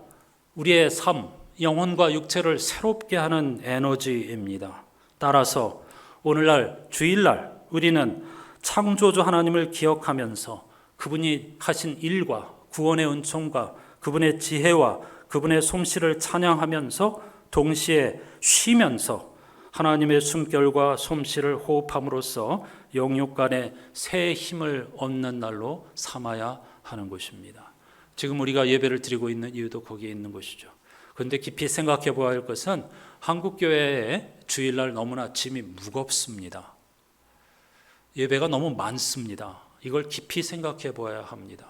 우리의 삶, 영혼과 육체를 새롭게 하는 에너지입니다. 따라서 오늘날 주일날 우리는 창조주 하나님을 기억하면서 그분이 하신 일과 구원의 은총과 그분의 지혜와 그분의 솜씨를 찬양하면서 동시에 쉬면서 하나님의 숨결과 솜씨를 호흡함으로써 영육 간에 새 힘을 얻는 날로 삼아야 하는 것입니다. 지금 우리가 예배를 드리고 있는 이유도 거기에 있는 것이죠. 그런데 깊이 생각해 보아야 할 것은 한국 교회의 주일날 너무나 짐이 무겁습니다. 예배가 너무 많습니다. 이걸 깊이 생각해 보아야 합니다.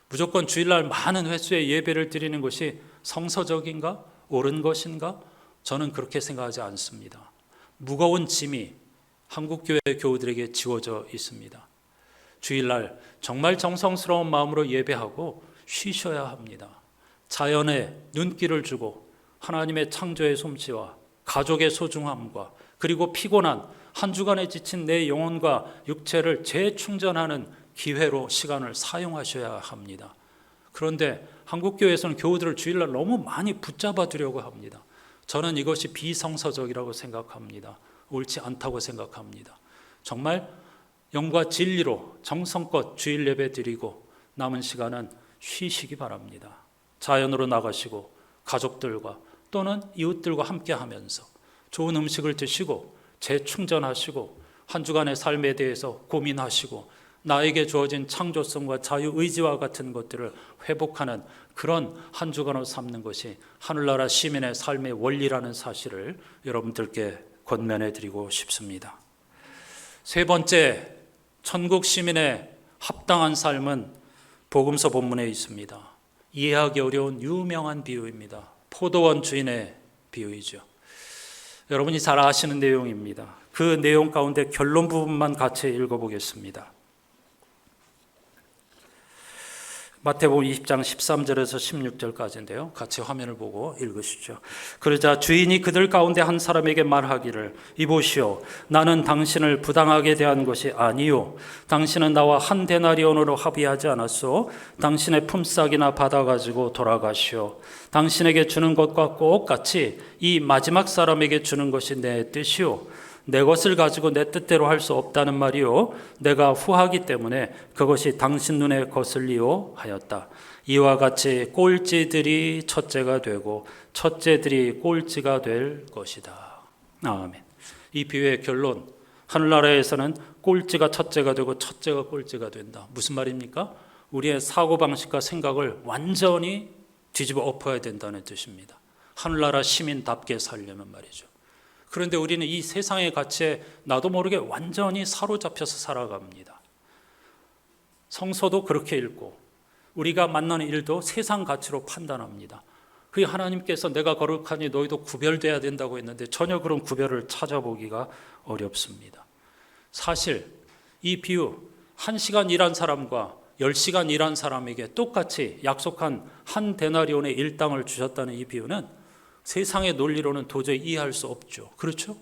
무조건 주일날 많은 횟수의 예배를 드리는 것이 성서적인가? 옳은 것인가? 저는 그렇게 생각하지 않습니다. 무거운 짐이 한국교회 교우들에게 지워져 있습니다. 주일날 정말 정성스러운 마음으로 예배하고 쉬셔야 합니다. 자연에 눈길을 주고 하나님의 창조의 솜씨와 가족의 소중함과 그리고 피곤한 한 주간에 지친 내 영혼과 육체를 재충전하는 기회로 시간을 사용하셔야 합니다. 그런데 한국교회에서는 교우들을 주일날 너무 많이 붙잡아 두려고 합니다. 저는 이것이 비성서적이라고 생각합니다. 옳지 않다고 생각합니다. 정말 영과 진리로 정성껏 주일 예배 드리고 남은 시간은 쉬시기 바랍니다. 자연으로 나가시고 가족들과 또는 이웃들과 함께 하면서 좋은 음식을 드시고 재충전하시고 한 주간의 삶에 대해서 고민하시고 나에게 주어진 창조성과 자유의지와 같은 것들을 회복하는 그런 한 주간을 삼는 것이 하늘나라 시민의 삶의 원리라는 사실을 여러분들께 권면해 드리고 싶습니다. 세 번째, 천국 시민의 합당한 삶은 복음서 본문에 있습니다. 이해하기 어려운 유명한 비유입니다. 포도원 주인의 비유이죠. 여러분이 잘 아시는 내용입니다. 그 내용 가운데 결론 부분만 같이 읽어보겠습니다. 마태복음 20장 13절에서 16절까지인데요. 같이 화면을 보고 읽으시죠. 그러자 주인이 그들 가운데 한 사람에게 말하기를 이보시오 나는 당신을 부당하게 대한 것이 아니요 당신은 나와 한 데나리온으로 합의하지 않았소. 당신의 품삯이나 받아가지고 돌아가시오. 당신에게 주는 것과 똑같이 이 마지막 사람에게 주는 것이 내 뜻이오. 내 것을 가지고 내 뜻대로 할 수 없다는 말이요 내가 후하기 때문에 그것이 당신 눈에 거슬리오 하였다. 이와 같이 꼴찌들이 첫째가 되고 첫째들이 꼴찌가 될 것이다. 아멘. 이 비유의 결론, 하늘나라에서는 꼴찌가 첫째가 되고 첫째가 꼴찌가 된다. 무슨 말입니까? 우리의 사고방식과 생각을 완전히 뒤집어 엎어야 된다는 뜻입니다. 하늘나라 시민답게 살려면 말이죠. 그런데 우리는 이 세상의 가치에 나도 모르게 완전히 사로잡혀서 살아갑니다. 성서도 그렇게 읽고 우리가 만나는 일도 세상 가치로 판단합니다. 그 하나님께서 내가 거룩하니 너희도 구별돼야 된다고 했는데 전혀 그런 구별을 찾아보기가 어렵습니다. 사실 이 비유 1시간 일한 사람과 10시간 일한 사람에게 똑같이 약속한 한 데나리온의 일당을 주셨다는 이 비유는 세상의 논리로는 도저히 이해할 수 없죠. 그렇죠?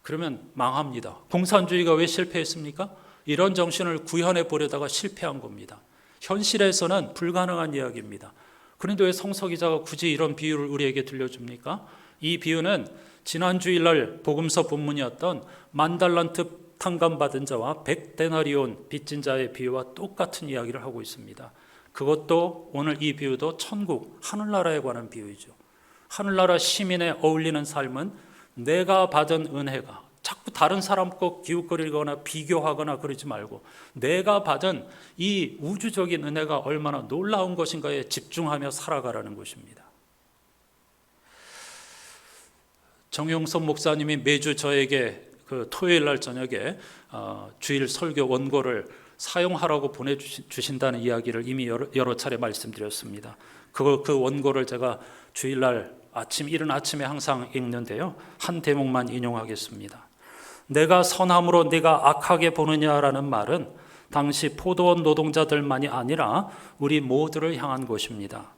그러면 망합니다. 공산주의가 왜 실패했습니까? 이런 정신을 구현해 보려다가 실패한 겁니다. 현실에서는 불가능한 이야기입니다. 그런데 왜 성서 기자가 굳이 이런 비유를 우리에게 들려줍니까? 이 비유는 지난 주일날 복음서 본문이었던 10,000달란트 탕감받은 자와 100데나리온 빚진 자의 비유와 똑같은 이야기를 하고 있습니다. 그것도 오늘 이 비유도 천국, 하늘나라에 관한 비유이죠. 하늘나라 시민에 어울리는 삶은 내가 받은 은혜가 자꾸 다른 사람 것 기웃거리거나 비교하거나 그러지 말고 내가 받은 이 우주적인 은혜가 얼마나 놀라운 것인가에 집중하며 살아가라는 것입니다. 정용선 목사님이 매주 저에게 그 토요일 날 저녁에 주일 설교 원고를 사용하라고 보내주신다는 이야기를 이미 여러 차례 말씀드렸습니다. 그 원고를 제가 주일날 이른 아침에 항상 읽는데요. 한 대목만 인용하겠습니다. 내가 선함으로 네가 악하게 보느냐라는 말은 당시 포도원 노동자들만이 아니라 우리 모두를 향한 것입니다.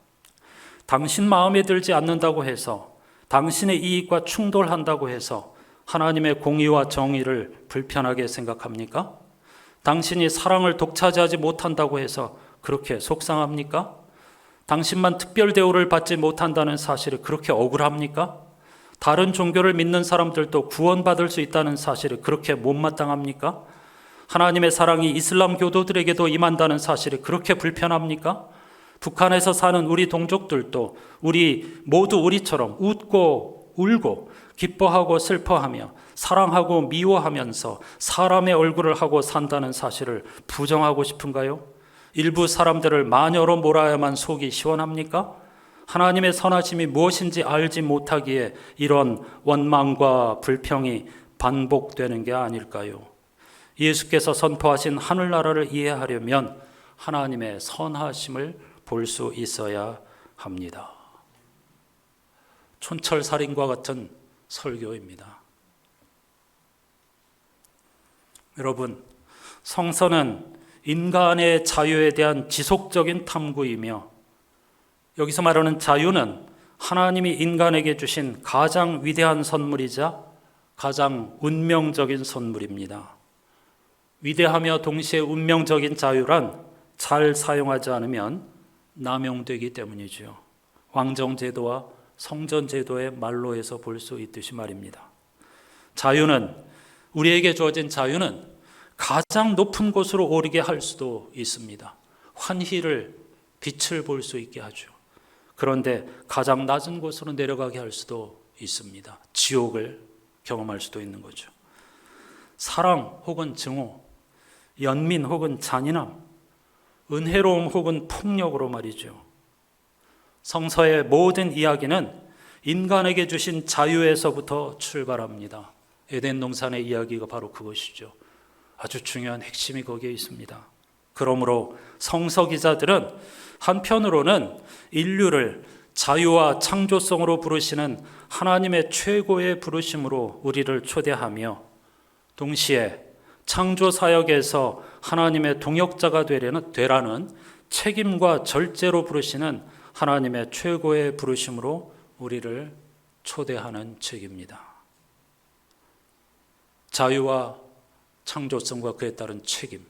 당신 마음에 들지 않는다고 해서, 당신의 이익과 충돌한다고 해서 하나님의 공의와 정의를 불편하게 생각합니까? 당신이 사랑을 독차지하지 못한다고 해서 그렇게 속상합니까? 당신만 특별 대우를 받지 못한다는 사실이 그렇게 억울합니까? 다른 종교를 믿는 사람들도 구원받을 수 있다는 사실이 그렇게 못마땅합니까? 하나님의 사랑이 이슬람 교도들에게도 임한다는 사실이 그렇게 불편합니까? 북한에서 사는 우리 동족들도 모두 우리처럼 웃고 울고 기뻐하고 슬퍼하며 사랑하고 미워하면서 사람의 얼굴을 하고 산다는 사실을 부정하고 싶은가요? 일부 사람들을 마녀로 몰아야만 속이 시원합니까? 하나님의 선하심이 무엇인지 알지 못하기에 이런 원망과 불평이 반복되는 게 아닐까요? 예수께서 선포하신 하늘나라를 이해하려면 하나님의 선하심을 볼 수 있어야 합니다. 촌철살인과 같은 설교입니다. 여러분, 성서는 인간의 자유에 대한 지속적인 탐구이며, 여기서 말하는 자유는 하나님이 인간에게 주신 가장 위대한 선물이자 가장 운명적인 선물입니다. 위대하며 동시에 운명적인 자유란 잘 사용하지 않으면 남용되기 때문이죠. 왕정제도와 성전제도의 말로에서 볼 수 있듯이 말입니다. 우리에게 주어진 자유는 가장 높은 곳으로 오르게 할 수도 있습니다. 환희를, 빛을 볼 수 있게 하죠. 그런데 가장 낮은 곳으로 내려가게 할 수도 있습니다. 지옥을 경험할 수도 있는 거죠. 사랑 혹은 증오, 연민 혹은 잔인함, 은혜로움 혹은 폭력으로 말이죠. 성서의 모든 이야기는 인간에게 주신 자유에서부터 출발합니다. 에덴 동산의 이야기가 바로 그것이죠. 아주 중요한 핵심이 거기에 있습니다. 그러므로 성서 기자들은 한편으로는 인류를 자유와 창조성으로 부르시는 하나님의 최고의 부르심으로 우리를 초대하며, 동시에 창조 사역에서 하나님의 동역자가 되라는 책임과 절제로 부르시는 하나님의 최고의 부르심으로 우리를 초대하는 책입니다. 자유와 창조성과 그에 따른 책임,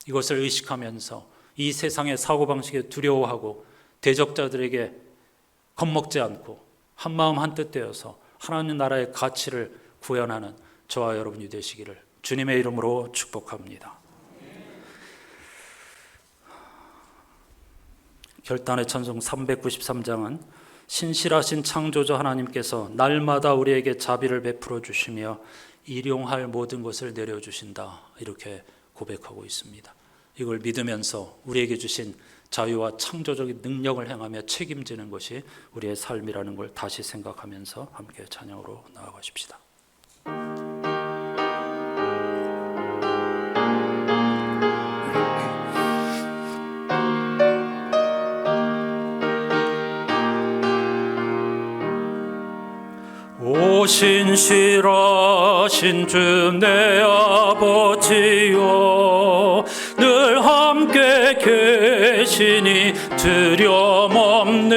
이것을 의식하면서 이 세상의 사고방식에 두려워하고 대적자들에게 겁먹지 않고 한마음 한뜻 되어서 하나님 나라의 가치를 구현하는 저와 여러분이 되시기를 주님의 이름으로 축복합니다. 결단의 찬송 393장은 신실하신 창조주 하나님께서 날마다 우리에게 자비를 베풀어 주시며 일용할 모든 것을 내려주신다, 이렇게 고백하고 있습니다. 이걸 믿으면서 우리에게 주신 자유와 창조적인 능력을 행하며 책임지는 것이 우리의 삶이라는 걸 다시 생각하면서 함께 찬양으로 나아가십시다. 오 신실하신 주 내 아버지여, 늘 함께 계시니 두려움없네.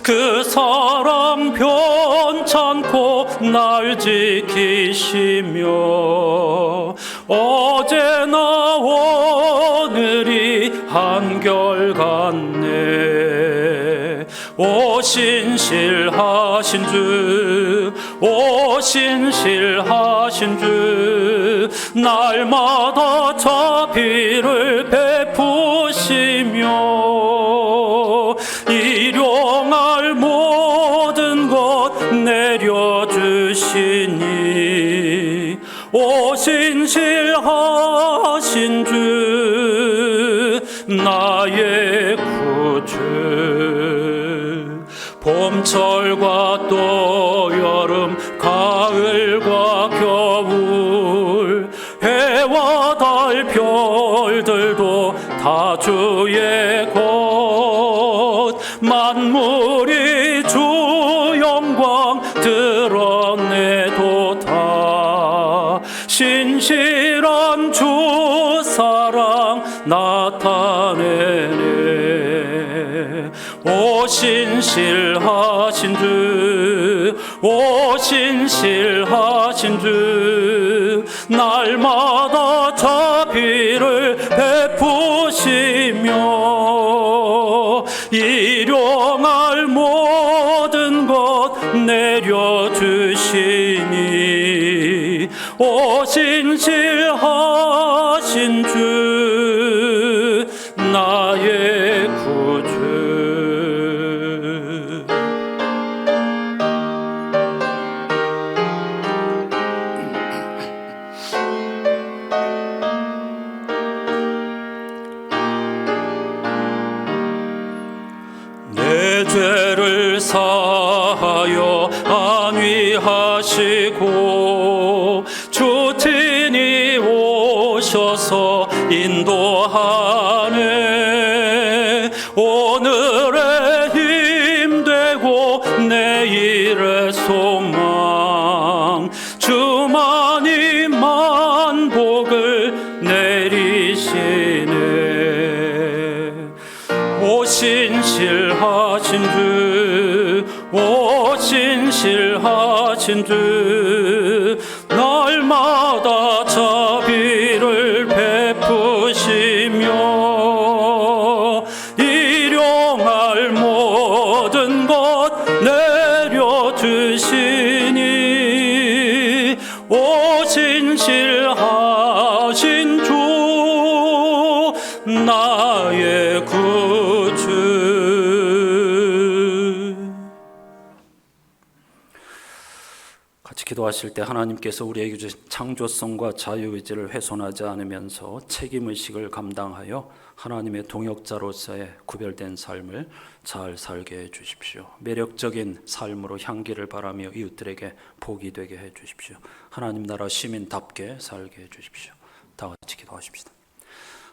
그 사랑 변찮고 날 지키시며 어제나 오늘이 한결같네. 오 신실하신 주, 오 신실하신 주, 날마다 자비를 베푸시며 일용할 모든 것 내려주시니 오 신실하신 주, 나의 구주. 봄철과 또 여름, 가을과 겨울, 해와 달 별들도 다 주의 것. 만물이 주 영광 드러내도다. 신실하신 주, 오 신실하신 주, 날마다 자비를 베푸시며 일용할 모든 것 내려주시니, 오 신실하신 주, 나의 구주. 내 죄를 사하여 안위하시고 주 친히 오셔서 인도하네. 오늘의 힘되고 내일의 소망, 주만이 만복을 내리시네. 오 신실하신 주, 오 신실하신 주, 날마다 자비를 베푸시며 일용할 모든 것 내려주시니, 오 신실하신 주, 나의 구주. 같이 기도하실 때 하나님께서 우리에게 주신 창조성과 자유의지를 훼손하지 않으면서 책임의식을 감당하여 하나님의 동역자로서의 구별된 삶을 잘 살게 해주십시오. 매력적인 삶으로 향기를 바라며 이웃들에게 복이 되게 해주십시오. 하나님 나라 시민답게 살게 해주십시오. 다 같이 기도하십시다.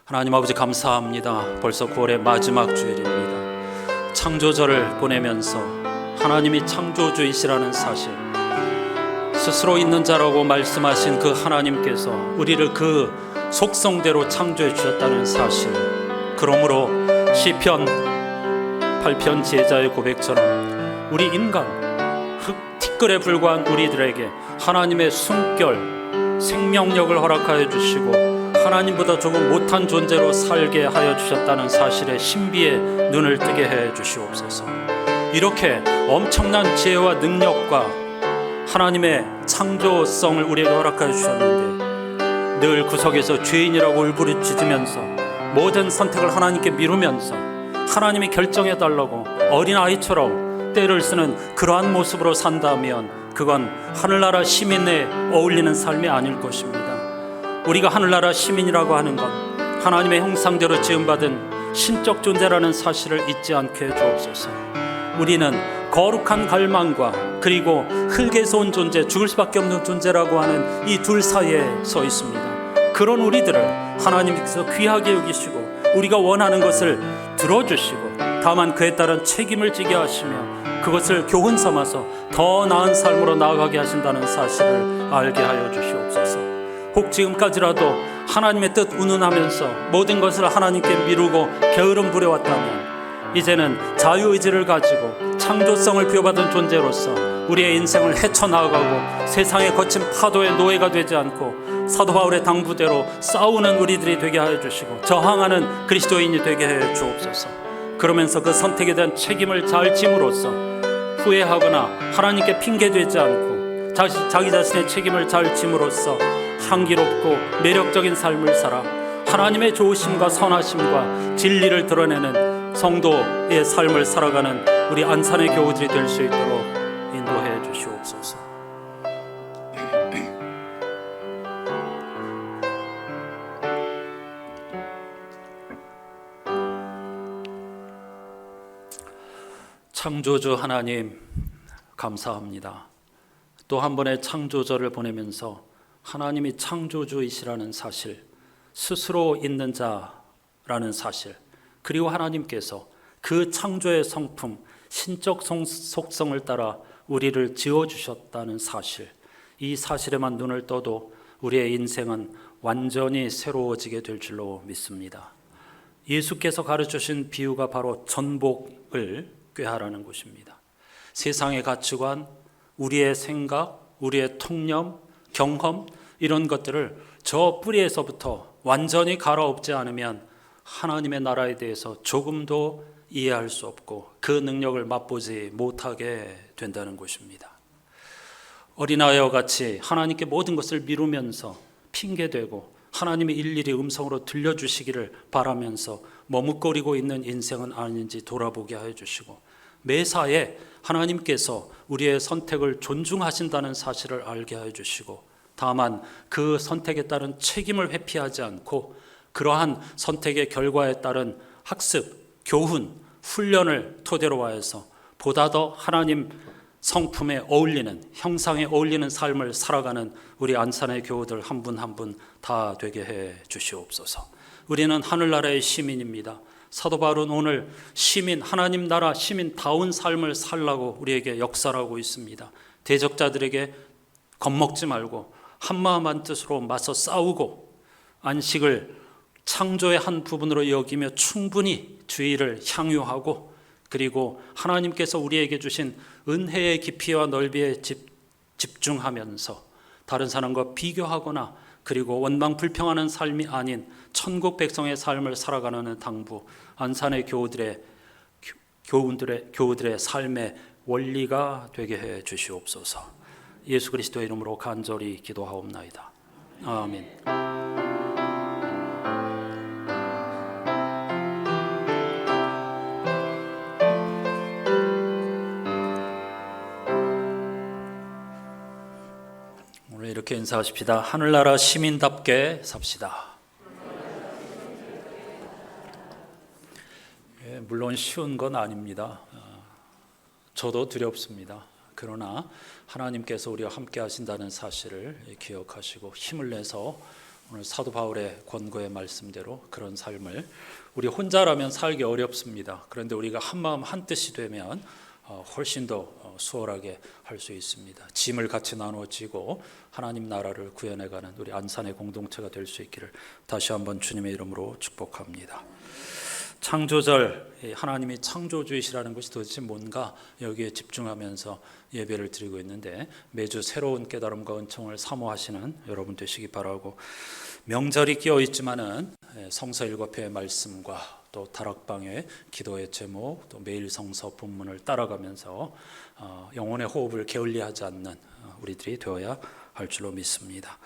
하나님 아버지 감사합니다. 벌써 9월의 마지막 주일입니다. 창조절을 보내면서 하나님이 창조주이시라는 사실, 스스로 있는 자라고 말씀하신 그 하나님께서 우리를 그 속성대로 창조해 주셨다는 사실, 그러므로 시편 8편 지혜자의 고백처럼 우리 인간, 흙 티끌에 불과한 우리들에게 하나님의 숨결, 생명력을 허락하여 주시고 하나님보다 조금 못한 존재로 살게 하여 주셨다는 사실에 신비의 눈을 뜨게 해 주시옵소서. 이렇게 엄청난 지혜와 능력과 하나님의 창조성을 우리에게 허락하여 주셨는데 늘 구석에서 죄인이라고 울부짖으면서 모든 선택을 하나님께 미루면서 하나님이 결정해 달라고 어린아이처럼 떼를 쓰는 그러한 모습으로 산다면 그건 하늘나라 시민에 어울리는 삶이 아닐 것입니다. 우리가 하늘나라 시민이라고 하는 건 하나님의 형상대로 지음받은 신적 존재라는 사실을 잊지 않게 해주옵소서. 우리는 거룩한 갈망과 그리고 흙에서 온 존재, 죽을 수밖에 없는 존재라고 하는 이 둘 사이에 서 있습니다. 그런 우리들을 하나님께서 귀하게 여기시고 우리가 원하는 것을 들어주시고 다만 그에 따른 책임을 지게 하시며 그것을 교훈 삼아서 더 나은 삶으로 나아가게 하신다는 사실을 알게 하여 주시옵소서. 혹 지금까지라도 하나님의 뜻 운운하면서 모든 것을 하나님께 미루고 게으름 부려왔다면 이제는 자유의지를 가지고 창조성을 부여받은 존재로서 우리의 인생을 헤쳐나가고 세상의 거친 파도의 노예가 되지 않고 사도 바울의 당부대로 싸우는 우리들이 되게 하여 주시고 저항하는 그리스도인이 되게 해 주옵소서. 그러면서 그 선택에 대한 책임을 잘 짐으로써 후회하거나 하나님께 핑계되지 않고 자기 자신의 책임을 잘 짐으로써 향기롭고 매력적인 삶을 살아 하나님의 좋으심과 선하심과 진리를 드러내는 성도의 삶을 살아가는 우리 안산의 교우들이 될 수 있도록 인도해 주시옵소서. 창조주 하나님 감사합니다. 또 한 번의 창조절을 보내면서 하나님이 창조주이시라는 사실, 스스로 있는 자라는 사실, 그리고 하나님께서 그 창조의 성품, 신적 속성을 따라 우리를 지어주셨다는 사실, 이 사실에만 눈을 떠도 우리의 인생은 완전히 새로워지게 될 줄로 믿습니다. 예수께서 가르쳐주신 비유가 바로 전복을 꾀하라는 것입니다. 세상의 가치관, 우리의 생각, 우리의 통념, 경험 이런 것들을 저 뿌리에서부터 완전히 갈아엎지 않으면 하나님의 나라에 대해서 조금도 이해할 수 없고 그 능력을 맛보지 못하게 된다는 것입니다. 어린아이와 같이 하나님께 모든 것을 미루면서 핑계대고 하나님이 일일이 음성으로 들려주시기를 바라면서 머뭇거리고 있는 인생은 아닌지 돌아보게 하여 주시고, 매사에 하나님께서 우리의 선택을 존중하신다는 사실을 알게 하여 주시고, 다만 그 선택에 따른 책임을 회피하지 않고 그러한 선택의 결과에 따른 학습, 교훈, 훈련을 토대로 하여서 보다 더 하나님 성품에 어울리는, 형상에 어울리는 삶을 살아가는 우리 안산의 교우들 한 분 한 분 다 되게 해 주시옵소서. 우리는 하늘나라의 시민입니다. 사도 바울은 오늘 시민, 하나님 나라 시민다운 삶을 살라고 우리에게 역사하고 있습니다. 대적자들에게 겁먹지 말고 한마음 한뜻으로 맞서 싸우고 안식을 창조의 한 부분으로 여기며 충분히 주의를 향유하고, 그리고 하나님께서 우리에게 주신 은혜의 깊이와 넓이에 집중하면서 다른 사람과 비교하거나 그리고 원망 불평하는 삶이 아닌 천국 백성의 삶을 살아가는 당부, 안산의 교우들의 삶의 원리가 되게 해 주시옵소서. 예수 그리스도의 이름으로 간절히 기도하옵나이다. 아멘. 오늘 이렇게 인사하십시다. 하늘나라 시민답게 삽시다. 물론 쉬운 건 아닙니다. 저도 두렵습니다. 그러나 하나님께서 우리와 함께 하신다는 사실을 기억하시고 힘을 내서 오늘 사도 바울의 권고의 말씀대로 그런 삶을, 우리 혼자라면 살기 어렵습니다. 그런데 우리가 한마음 한뜻이 되면 훨씬 더 수월하게 할 수 있습니다. 짐을 같이 나누어 지고 하나님 나라를 구현해가는 우리 안산의 공동체가 될 수 있기를 다시 한번 주님의 이름으로 축복합니다. 창조절, 하나님이 창조주이시라는 것이 도대체 뭔가 여기에 집중하면서 예배를 드리고 있는데, 매주 새로운 깨달음과 은총을 사모하시는 여러분 되시기 바라고, 명절이 끼어 있지만은 성서 7회의 말씀과 또 다락방의 기도의 제목, 또 매일 성서 본문을 따라가면서 영혼의 호흡을 게을리하지 않는 우리들이 되어야 할 줄로 믿습니다.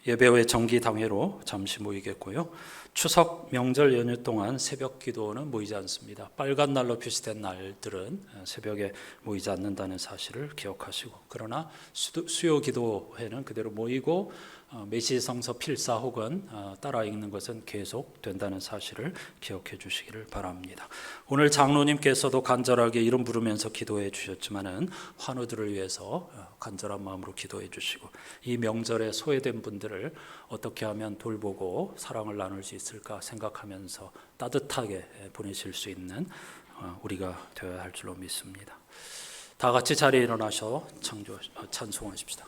예배 후에 정기 당회로 잠시 모이겠고요. 추석 명절 연휴 동안 새벽 기도는 모이지 않습니다. 빨간 날로 표시된 날들은 새벽에 모이지 않는다는 사실을 기억하시고, 그러나 수요 기도회는 그대로 모이고 메시지 성서 필사 혹은 따라 읽는 것은 계속 된다는 사실을 기억해 주시기를 바랍니다. 오늘 장로님께서도 간절하게 이름 부르면서 기도해 주셨지만은 환우들을 위해서 간절한 마음으로 기도해 주시고, 이 명절에 소외된 분들을 어떻게 하면 돌보고 사랑을 나눌 수 있을까 생각하면서 따뜻하게 보내실 수 있는 우리가 되어야 할 줄로 믿습니다. 다 같이 자리에 일어나셔 찬송하십시다.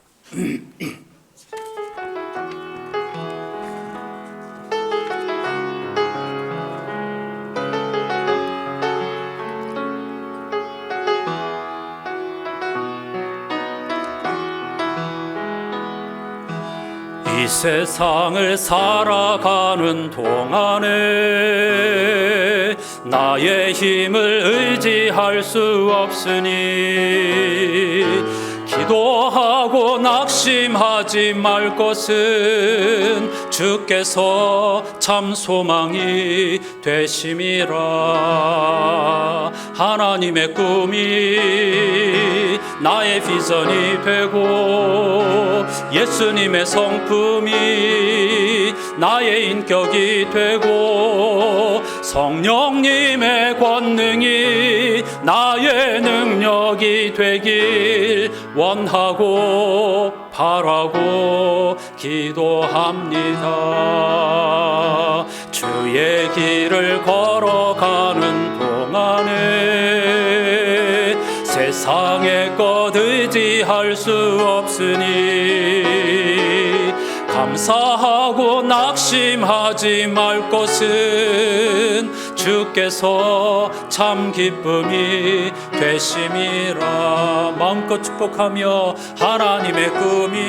이 세상을 살아가는 동안에 나의 힘을 의지할 수 없으니 기도하고 낙심하지 말 것은 주께서 참 소망이 되심이라. 하나님의 꿈이 나의 비전이 되고 예수님의 성품이 나의 인격이 되고 성령님의 권능이 나의 능력이 되길 원하고 바라고 기도합니다. 주의 길을 걸어가는 동안에 세상의 것 의지할 수 없으니 감사하고 낙심하지 말 것은 주께서 참 기쁨이 되심이라. 마음껏 축복하며 하나님의 꿈이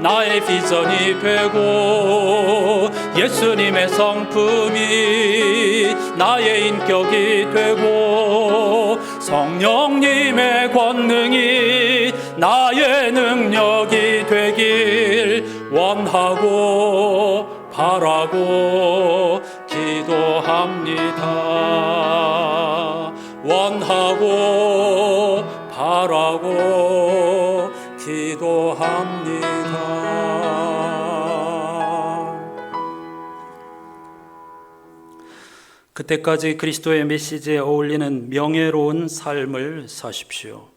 나의 비전이 되고 예수님의 성품이 나의 인격이 되고 성령님의 권능이 나의 능력이 되길 원하고 바라고 기도합니다. 원하고 바라고 기도합니다. 그때까지 그리스도의 메시지에 어울리는 명예로운 삶을 사십시오.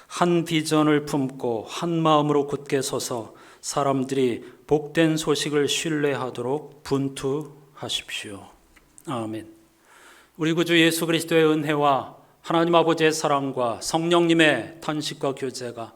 한 비전을 품고 한 마음으로 굳게 서서 사람들이 복된 소식을 신뢰하도록 분투하십시오. 아멘. 우리 구주 예수 그리스도의 은혜와 하나님 아버지의 사랑과 성령님의 탄식과 교제가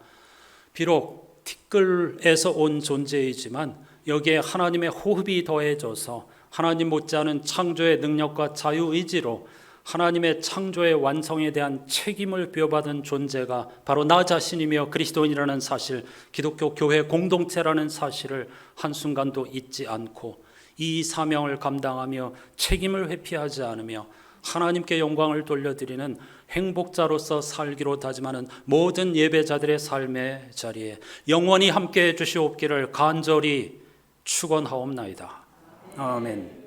비록 티끌에서 온 존재이지만 여기에 하나님의 호흡이 더해져서 하나님 못지않은 창조의 능력과 자유의지로 하나님의 창조의 완성에 대한 책임을 부여받은 존재가 바로 나 자신이며 그리스도인이라는 사실, 기독교 교회 공동체라는 사실을 한순간도 잊지 않고 이 사명을 감당하며 책임을 회피하지 않으며 하나님께 영광을 돌려드리는 행복자로서 살기로 다짐하는 모든 예배자들의 삶의 자리에 영원히 함께해 주시옵기를 간절히 축원하옵나이다. 아멘.